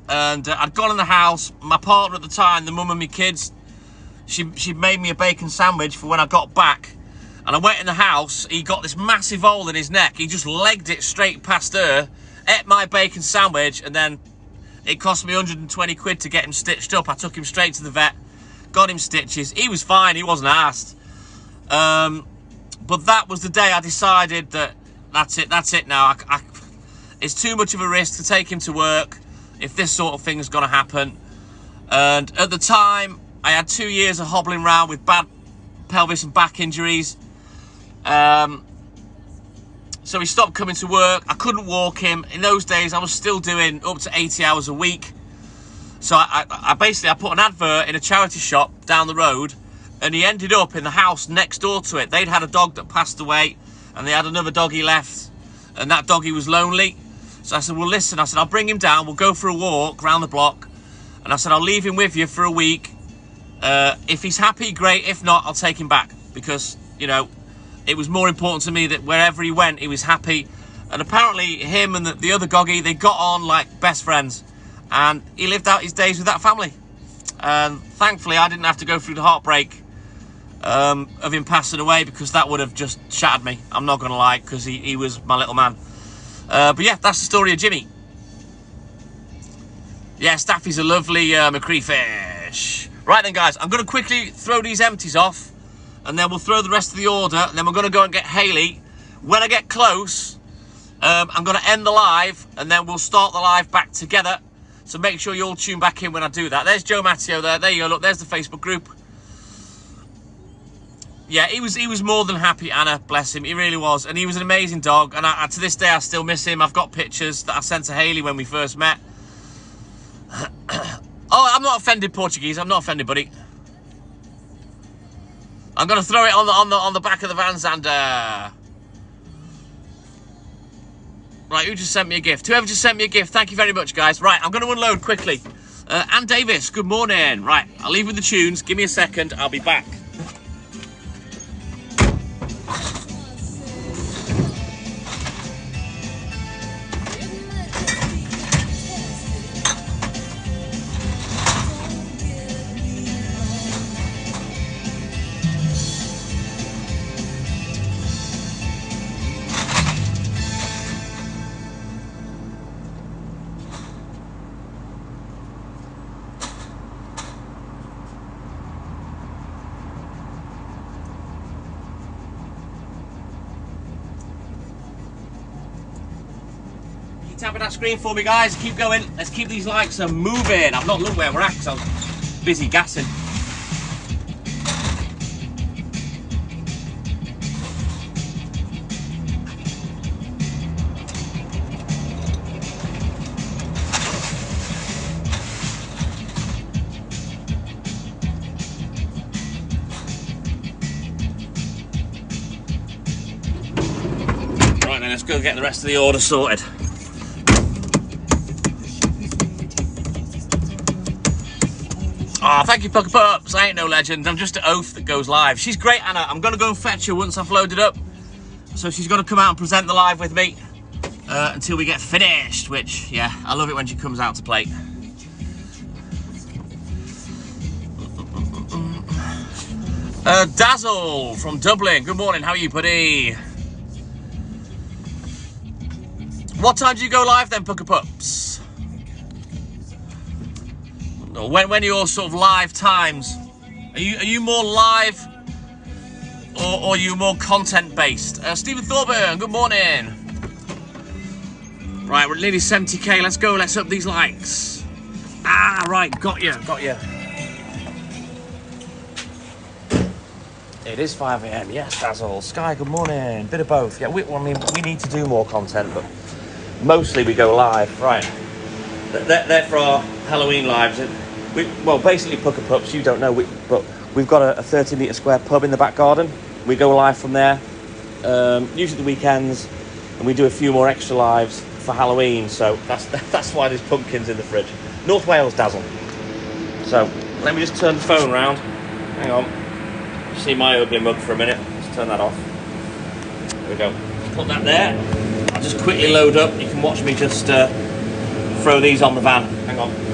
and I'd gone in the house. My partner at the time, the mum and my kids, she made me a bacon sandwich for when I got back. And I went in the house, he got this massive hole in his neck. He just legged it straight past her, ate my bacon sandwich, and then it cost me 120 quid to get him stitched up. I took him straight to the vet, got him stitches. He was fine, he wasn't arsed. But that was the day I decided that that's it now. It's too much of a risk to take him to work if this sort of thing's going to happen. And at the time, I had 2 years of hobbling around with bad pelvis and back injuries. So he stopped coming to work. I couldn't walk him. In those days, I was still doing up to 80 hours a week. So I basically put an advert in a charity shop down the road, and he ended up in the house next door to it. They'd had a dog that passed away, and they had another doggy left, and that doggy was lonely. So I said, well, listen, I said, I'll bring him down, we'll go for a walk round the block, and I said, I'll leave him with you for a week. If he's happy, great. If not, I'll take him back, because, you know, it was more important to me that wherever he went, he was happy. And apparently him and the other goggy, they got on like best friends, and he lived out his days with that family. And thankfully, I didn't have to go through the heartbreak of him passing away, because that would have just shattered me. I'm not going to lie, because he was my little man. But yeah, that's the story of Jimmy. Yeah, Staffy's a lovely McCree fish. Right then, guys, I'm going to quickly throw these empties off, and then we'll throw the rest of the order, and then we're going to go and get Hayley. When I get close, I'm going to end the live, and then we'll start the live back together. So make sure you all tune back in when I do that. There's Joe Matteo there. There you go. Look, there's the Facebook group. Yeah, he was more than happy, Anna, bless him. He really was. And he was an amazing dog. And to this day, I still miss him. I've got pictures that I sent to Hayley when we first met. Oh, I'm not offended, Portuguese. I'm not offended, buddy. I'm going to throw it on the back of the van, Xander. Right, who just sent me a gift? Whoever just sent me a gift, thank you very much, guys. Right, I'm going to unload quickly. Ann Davis, good morning. Right, I'll leave with the tunes. Give me a second. I'll be back. Keep tapping that screen for me, guys. Keep going. Let's keep these likes moving. I've not looked where we're at because I was busy gassing. Right then, let's go get the rest of the order sorted. Oh, thank you, Pucker Pups. I ain't no legend. I'm just an oaf that goes live. She's great, Anna. I'm going to go and fetch her once I've loaded up. So she's going to come out and present the live with me until we get finished, which, yeah, I love it when she comes out to play. Dazzle from Dublin. Good morning. How are you, buddy? What time do you go live then, Pucker Pups? When are your sort of live times? Are you more live or are you more content based? Stephen Thorburn, good morning. Right, we're nearly 70k. Let's go. Let's up these likes. Ah, right, got you. It is 5 AM. Yes, Dazzle. Sky, good morning. Bit of both. Yeah, we need to do more content, but mostly we go live. Right. They're for our Halloween lives. Well, basically, Pucker Pups, you don't know, but we've got a 30-metre square pub in the back garden. We go live from there, usually the weekends, and we do a few more extra lives for Halloween. So that's why there's pumpkins in the fridge. North Wales, Dazzle. So let me just turn the phone round. Hang on. See my ugly mug for a minute. Let's turn that off. There we go. Put that there. I'll just quickly load up. You can watch me just throw these on the van. Hang on.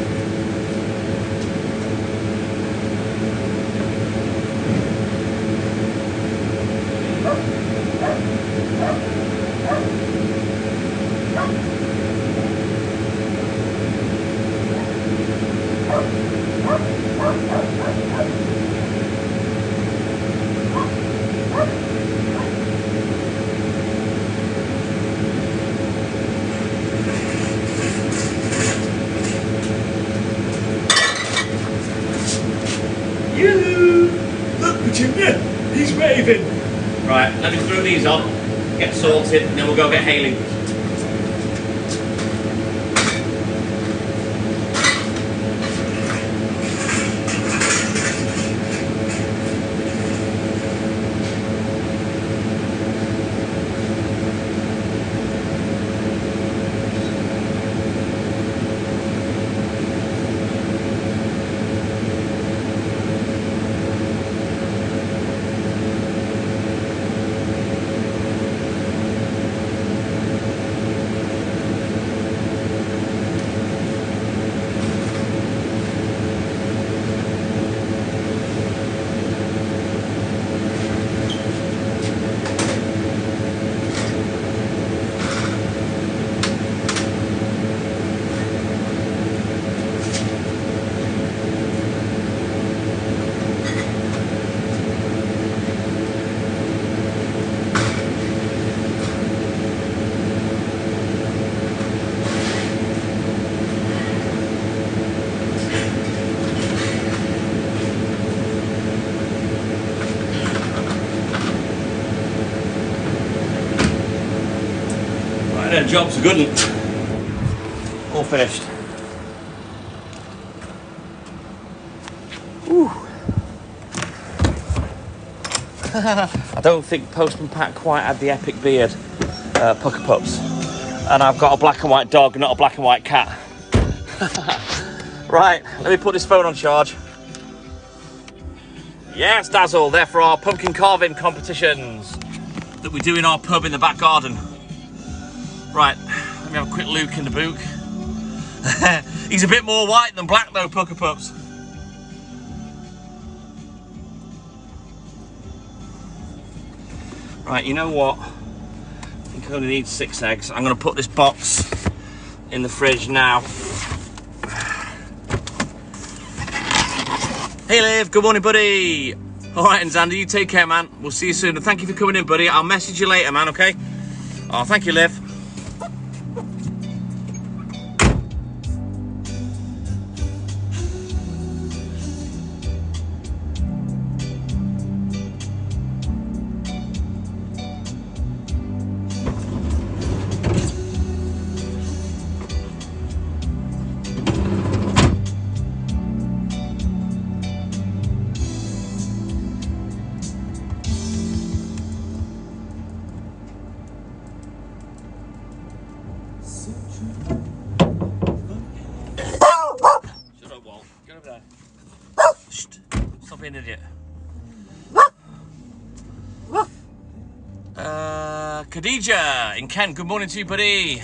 He's waving. Right, let me throw these on, get sorted, and then we'll go get Hayley. Right, job's a good one. All finished. Whew. I don't think Postman Pat quite had the epic beard, Pucker Pups. And I've got a black and white dog, not a black and white cat. Right, let me put this phone on charge. Yes, Dazzle, they're for our pumpkin carving competitions that we do in our pub in the back garden. Right, let me have a quick look in the book. He's a bit more white than black though, Pucker Pups. Right, you know what? I think I only need 6 eggs. I'm going to put this box in the fridge now. Hey Liv, good morning buddy. Alright, and Xander, you take care man. We'll see you soon. And thank you for coming in buddy. I'll message you later man, okay? Oh, thank you Liv. Shut up, Walt. Get over there. Shh. Stop being an idiot. Khadija in Kent, good morning to you, buddy.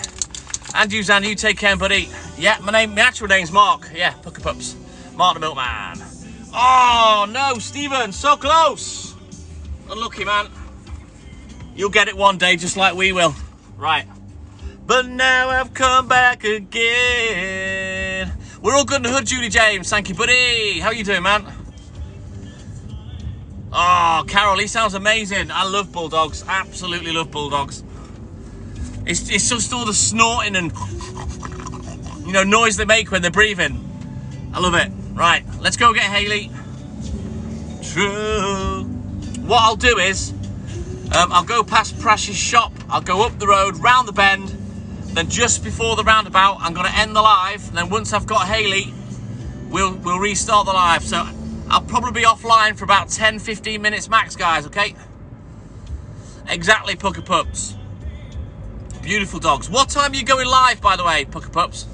And you, Zan, you take care, buddy. Yeah, my actual name's Mark. Yeah, Pucker Pups. Mark the Milkman. Oh, no, Stephen, so close. Unlucky, man. You'll get it one day, just like we will. Right. But now I've come back again. We're all good in the hood, Julie James. Thank you, buddy. How you doing, man? Oh, Carol, he sounds amazing. I love bulldogs. Absolutely love bulldogs. It's just all the snorting and, you know, noise they make when they're breathing. I love it. Right, let's go get Haley. True. What I'll do is, I'll go past Prash's shop. I'll go up the road, round the bend. Then just before the roundabout, I'm going to end the live. And then once I've got Haley, we'll restart the live. So I'll probably be offline for about 10-15 minutes max, guys, okay? Exactly, Pucker Pups. Beautiful dogs. What time are you going live, by the way, Pucker Pups?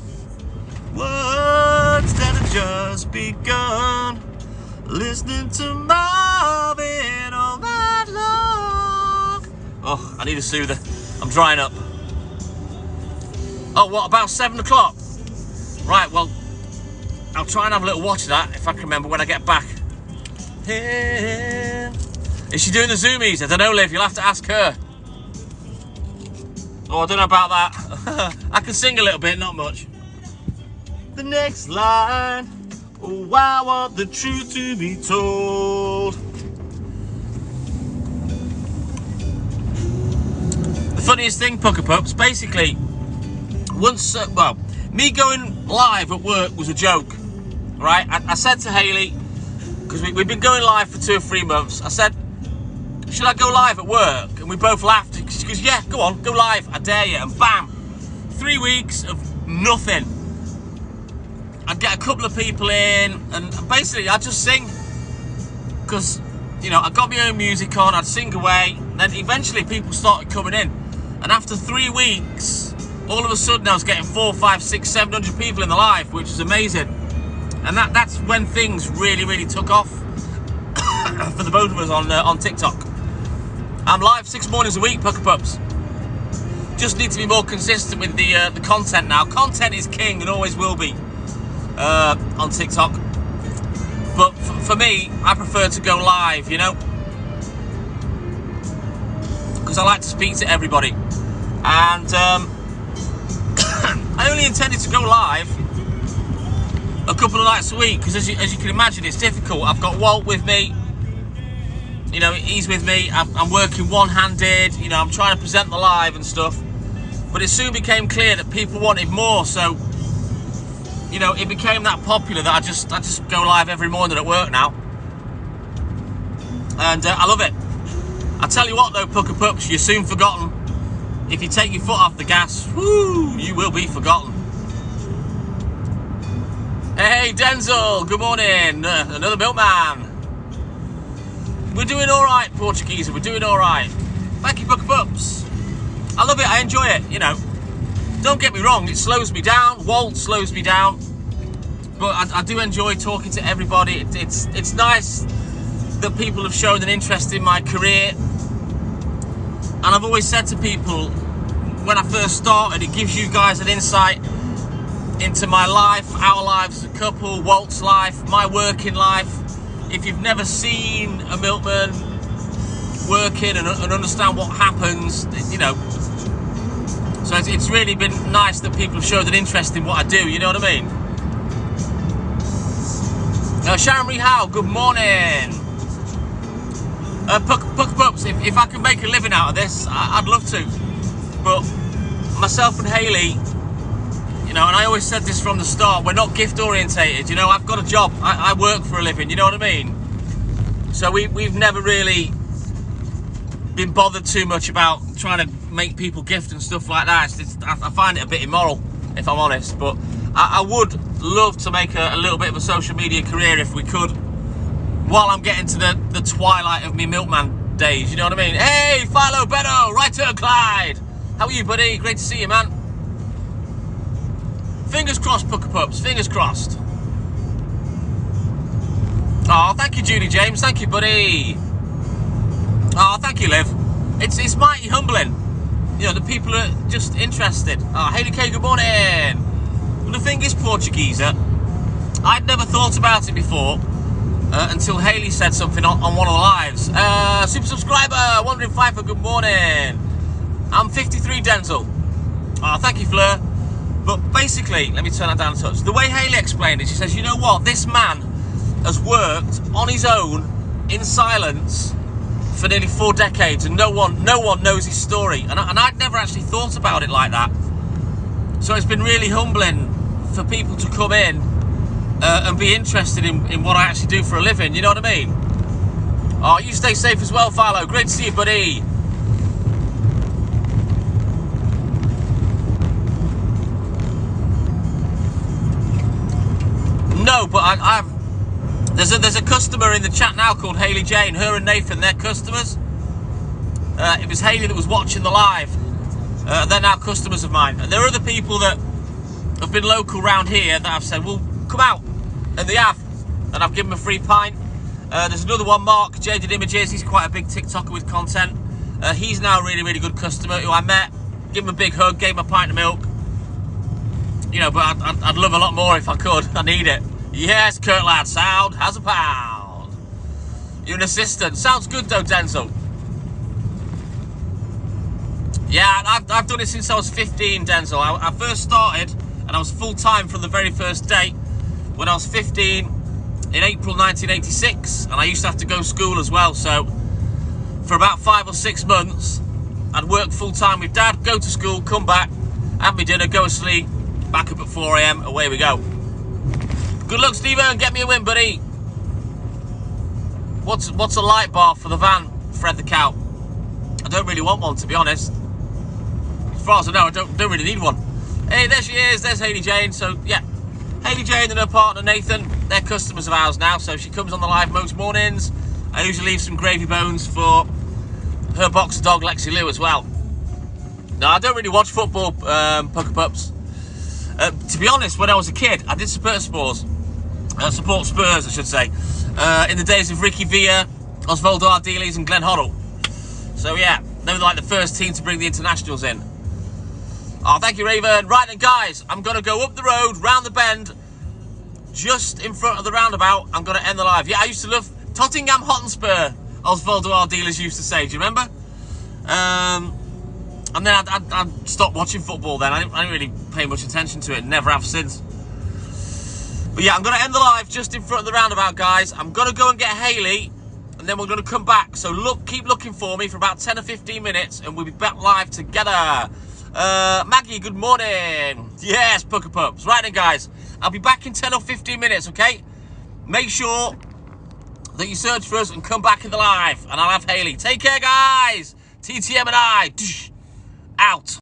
Words that have just begun. Listening to Marvin all night long. Oh, I need a soother. I'm drying up. Oh, what, about 7 o'clock? Right, well, I'll try and have a little watch of that, if I can remember, when I get back. Yeah. Is she doing the zoomies? I don't know, Liv, you'll have to ask her. Oh, I don't know about that. I can sing a little bit, not much. The next line. Oh, I want the truth to be told. The funniest thing, Pucker Pups, basically, once, well, me going live at work was a joke, right? I said to Haley, because we've been going live for 2 or 3 months, I said, should I go live at work? And we both laughed. She goes, yeah, go on, go live, I dare you. And bam, 3 weeks of nothing. I'd get a couple of people in, and basically I'd just sing. Because, you know, I got my own music on, I'd sing away. And then eventually people started coming in. And after 3 weeks, all of a sudden I was getting 400, 500, 600, 700 people in the live, which was amazing. And that's when things really, really took off for the both of us on TikTok. I'm live 6 mornings a week, Pucker Pups. Just need to be more consistent with the content now. Content is king and always will be on TikTok. But for me, I prefer to go live, you know, because I like to speak to everybody. And I only intended to go live a couple of nights a week because, as you can imagine, it's difficult. I've got Walt with me. You know, he's with me. I'm working one-handed. You know, I'm trying to present the live and stuff. But it soon became clear that people wanted more. So, you know, it became that popular that I just go live every morning at work now. And I love it. I tell you what, though, Pucker Pups, you're soon forgotten. If you take your foot off the gas, whoo, you will be forgotten. Hey, Denzel, good morning. Another Milkman. We're doing all right, Portuguese. We're doing all right. Thank you, Pucker Pups. I love it. I enjoy it. You know, don't get me wrong. It slows me down. Walt slows me down. But I do enjoy talking to everybody. It's nice that people have shown an interest in my career. And I've always said to people, when I first started, it gives you guys an insight into my life, our lives as a couple, Walt's life, my working life. If you've never seen a milkman working and understand what happens, you know. So it's really been nice that people have showed an interest in what I do, you know what I mean? Sharon Rehal, good morning. Pucker Pups, if I can make a living out of this, I'd love to. But myself and Haley, you know, and I always said this from the start, we're not gift orientated, you know, I've got a job, I work for a living, you know what I mean? So we've never really been bothered too much about trying to make people gift and stuff like that. I find it a bit immoral, if I'm honest, but I would love to make a little bit of a social media career if we could, while I'm getting to the twilight of me Milkman days, you know what I mean? Hey, Philo Benno, right turn Clyde. How are you, buddy? Great to see you, man. Fingers crossed, Pucker Pups. Fingers crossed. Oh, thank you, Judy James. Thank you, buddy. Oh, thank you, Liv. It's mighty humbling. You know, the people are just interested. Oh, Hayley K, good morning. Well, the thing is, Portugueser, I'd never thought about it before until Hayley said something on one of the lives. Super subscriber, Wandering Fifer, good morning. I'm 53, Denzel. Oh, thank you, Fleur. But basically, let me turn that down a touch. The way Hayley explained it, she says, you know what? This man has worked on his own in silence for nearly 4 decades, and no one knows his story. And I'd never actually thought about it like that. So it's been really humbling for people to come in and be interested in what I actually do for a living. You know what I mean? Oh, you stay safe as well, Philo. Great to see you, buddy. No, but there's a customer in the chat now called Hayley Jane. Her and Nathan, they're customers. It was Hayley that was watching the live. They're now customers of mine. And there are other people that have been local round here that I've said, well, come out. And they have. And I've given them a free pint. There's another one, Mark, Jaded Images. He's quite a big TikToker with content. He's now a really, really good customer who I met. Give him a big hug, gave him a pint of milk. You know, but I'd love a lot more if I could. I need it. Yes, Kurt Lad, sound has a pound. You're an assistant. Sounds good though, Denzel. Yeah, I've done it since I was 15, Denzel. I first started, and I was full-time from the very first day when I was 15 in April 1986, and I used to have to go to school as well. So for about 5 or 6 months, I'd work full-time with Dad, go to school, come back, have my dinner, go to sleep, back up at 4 AM, away we go. Good luck, Stephen. Get me a win, buddy. What's a light bar for the van, Fred the Cow? I don't really want one, to be honest. As far as I know, I don't really need one. Hey, there she is. There's Hayley Jane. So, yeah. Hayley Jane and her partner, Nathan, they're customers of ours now. So, she comes on the live most mornings. I usually leave some gravy bones for her boxer dog, Lexi Lou, as well. No, I don't really watch football, Pucker Pups. To be honest, when I was a kid, I did support Spurs, I should say, in the days of Ricky Villa, Osvaldo Ardiles and Glenn Hoddle. So yeah, they were like the first team to bring the internationals in. Oh, thank you, Raven. Right then, guys, I'm going to go up the road, round the bend, just in front of the roundabout. I'm going to end the live. Yeah, I used to love Tottenham Hotspur, Osvaldo Ardiles used to say. Do you remember? And then I stopped watching football then. I didn't really pay much attention to it. Never have since. But yeah, I'm going to end the live just in front of the roundabout, guys. I'm going to go and get Hayley, and then we're going to come back. So keep looking for me for about 10 or 15 minutes, and we'll be back live together. Maggie, good morning. Yes, Pucker Pups. Right then, guys. I'll be back in 10 or 15 minutes, okay? Make sure that you search for us and come back in the live, and I'll have Hayley. Take care, guys. TTM and I. Out.